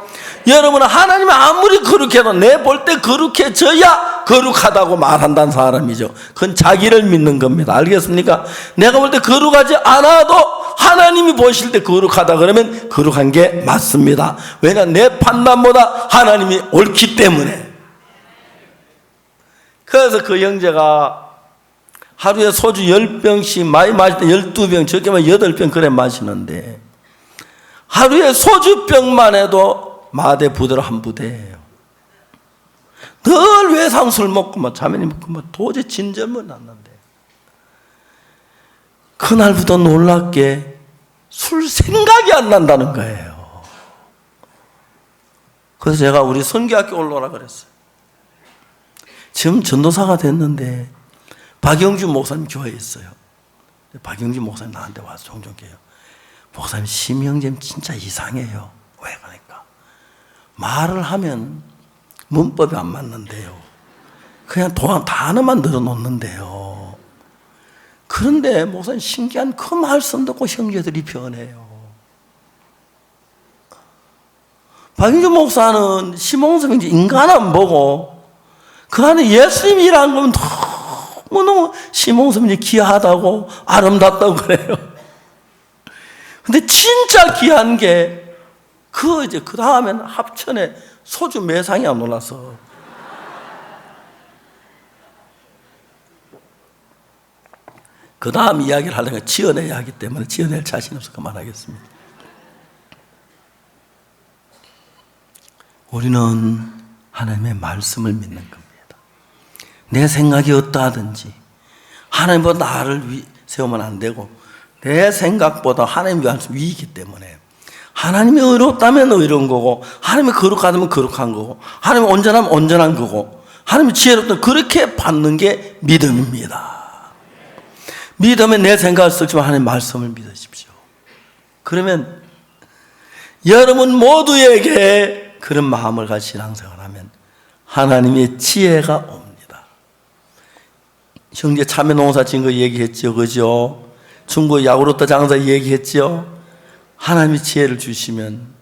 여러분은 하나님이 아무리 거룩해도 내 볼 때 거룩해져야 거룩하다고 말한다는 사람이죠. 그건 자기를 믿는 겁니다. 알겠습니까? 내가 볼 때 거룩하지 않아도 하나님이 보실 때 거룩하다 그러면 거룩한 게 맞습니다. 왜냐 내 판단보다 하나님이 옳기 때문에. 그래서 그 형제가 하루에 소주 10병씩 많이 마실 때 12병 적게 마시면 8병 그래 마시는데 하루에 소주병만 해도 마대 부대로 한 부대예요. 늘 외상술 먹고 자매님 먹고 도저히 진전은 났는데 그날부터 놀랍게 술 생각이 안 난다는 거예요. 그래서 제가 우리 선교학교 올라오라 그랬어요. 지금 전도사가 됐는데 박영준 목사님 교회에 있어요. 박영준 목사님 나한테 와서 종종 해요. 목사님 심형제님 진짜 이상해요. 왜 그러니까 말을 하면 문법이 안 맞는데요. 그냥 단어만 늘어놓는데요. 그런데 목사님 신기한 그 말씀 듣고 형제들이 변해요. 박영준 목사는 심홍섭 형제 인간 안 보고 그 안에 예수님이 일한 거면 너무너무 심홍섭 형제 귀하다고 아름답다고 그래요. 근데 진짜 귀한 게 그 다음엔 합천에 소주 매상이 안 올라서 그 다음 이야기를 하려면 지어내야 하기 때문에 지어낼 자신 없어 그만하겠습니다. 우리는 하나님의 말씀을 믿는 겁니다. 내 생각이 어떠하든지 하나님보다 나를 세우면 안 되고 내 생각보다 하나님의 말씀이 위이기 때문에 하나님이 의롭다면 의로운 거고 하나님이 거룩하다면 거룩한 거고 하나님이 온전하면 온전한 거고 하나님이 지혜롭다면 그렇게 받는 게 믿음입니다. 믿음은 내 생각을 썩지만 하나님의 말씀을 믿으십시오. 그러면 여러분 모두에게 그런 마음을 가지고 신앙생활을 하면 하나님의 지혜가 옵니다. 형제 참외 농사 지은 거 얘기했죠, 그죠? 중국 야구르트 장사 얘기했죠. 하나님이 지혜를 주시면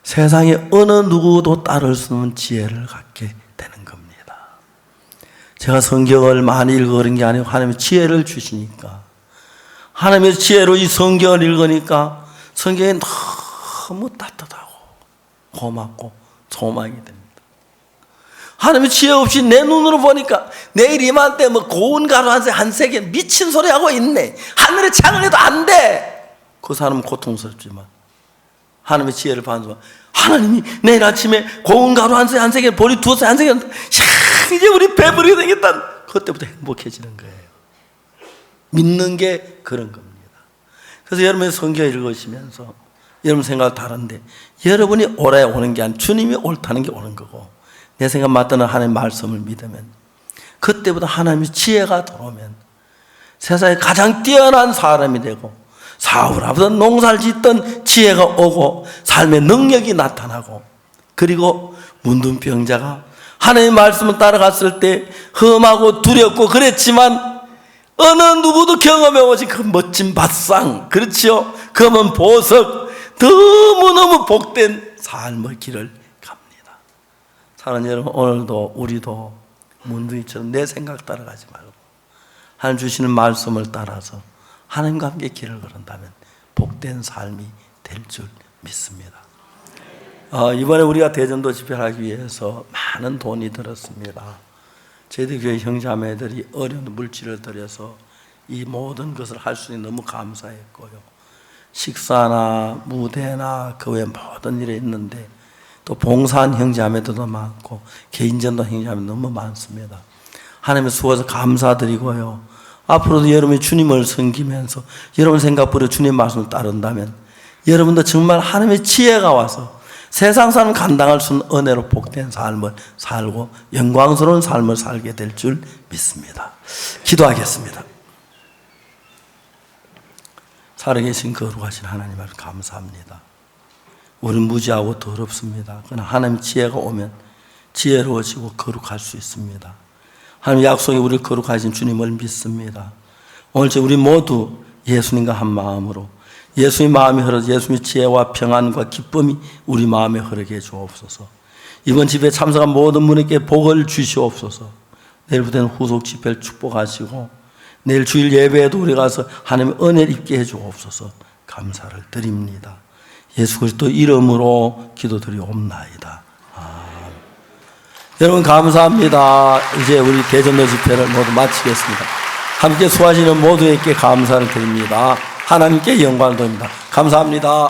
세상에 어느 누구도 따를 수 없는 지혜를 갖게 되는 겁니다. 제가 성경을 많이 읽어 그런 게 아니고 하나님의 지혜를 주시니까, 하나님의 지혜로 이 성경을 읽으니까 성경이 너무 따뜻하고 고맙고 소망이 됩니다. 하나님의 지혜 없이 내 눈으로 보니까 내일 이맘때 뭐 고운 가루 한 세개 미친 소리 하고 있네. 하늘에 창을 해도 안 돼. 그 사람은 고통스럽지만 하나님의 지혜를 받으면 하나님이 내일 아침에 고운 가루 한 세개 보리 두세 한 세개 이제 우리 배부르게 되겠다. 그때부터 행복해지는 거예요. 믿는 게 그런 겁니다. 그래서 여러분이 성경 읽으시면서 여러분 생각 다른데 여러분이 옳아야 오는 게 아니라 주님이 옳다는 게 오는 거고, 내 생각 맞다는 하나님의 말씀을 믿으면 그때부터 하나님의 지혜가 들어오면 세상에 가장 뛰어난 사람이 되고 사울하던 농사를 짓던 지혜가 오고 삶의 능력이 나타나고, 그리고 문둥병자가 하나님의 말씀을 따라갔을 때 험하고 두렵고 그랬지만 어느 누구도 경험해 오지 그 멋진 밭상, 그렇지요? 검은 보석, 너무너무 복된 삶의 길을 갑니다. 사랑하는 여러분, 오늘도 우리도 문둥이처럼 내 생각 따라가지 말고 하나님 주시는 말씀을 따라서 하나님과 함께 길을 걸은다면 복된 삶이 될 줄 믿습니다. 이번에 우리가 대전도 집회를 하기 위해서 많은 돈이 들었습니다. 저희들 교회 형제자매들이 어려운 물질을 들여서 이 모든 것을 할 수 있는 너무 감사했고요. 식사나 무대나 그 외 모든 일이 있는데 또 봉사한 형제자매들도 많고 개인전도 형제자매 너무 많습니다. 하나님의 수고해서 감사드리고요. 앞으로도 여러분이 주님을 섬기면서 여러분 생각보다 주님 말씀을 따른다면 여러분도 정말 하나님의 지혜가 와서 세상 사람 감당할 수 있는 은혜로 복된 삶을 살고 영광스러운 삶을 살게 될 줄 믿습니다. 기도하겠습니다. 살아계신 거룩하신 하나님 앞에 감사합니다. 우리는 무지하고 더럽습니다. 그러나 하나님의 지혜가 오면 지혜로워지고 거룩할 수 있습니다. 하나님 약속에 우리를 거룩하신 주님을 믿습니다. 오늘 우리 모두 예수님과 한 마음으로 예수의 마음이 흐르서 예수의 지혜와 평안과 기쁨이 우리 마음에 흐르게 해주옵소서. 이번 집회에 참석한 모든 분에게 복을 주시옵소서. 내일부터는 후속 집회를 축복하시고 내일 주일 예배에도 우리 가서 하나님의 은혜를 입게 해주옵소서. 감사를 드립니다. 예수 그리스도 이름으로 기도드리옵나이다. 여러분 감사합니다. 이제 우리 대전도 집회를 모두 마치겠습니다. 함께 수고하시는 모두에게 감사를 드립니다. 하나님께 영광을 돌립니다. 감사합니다.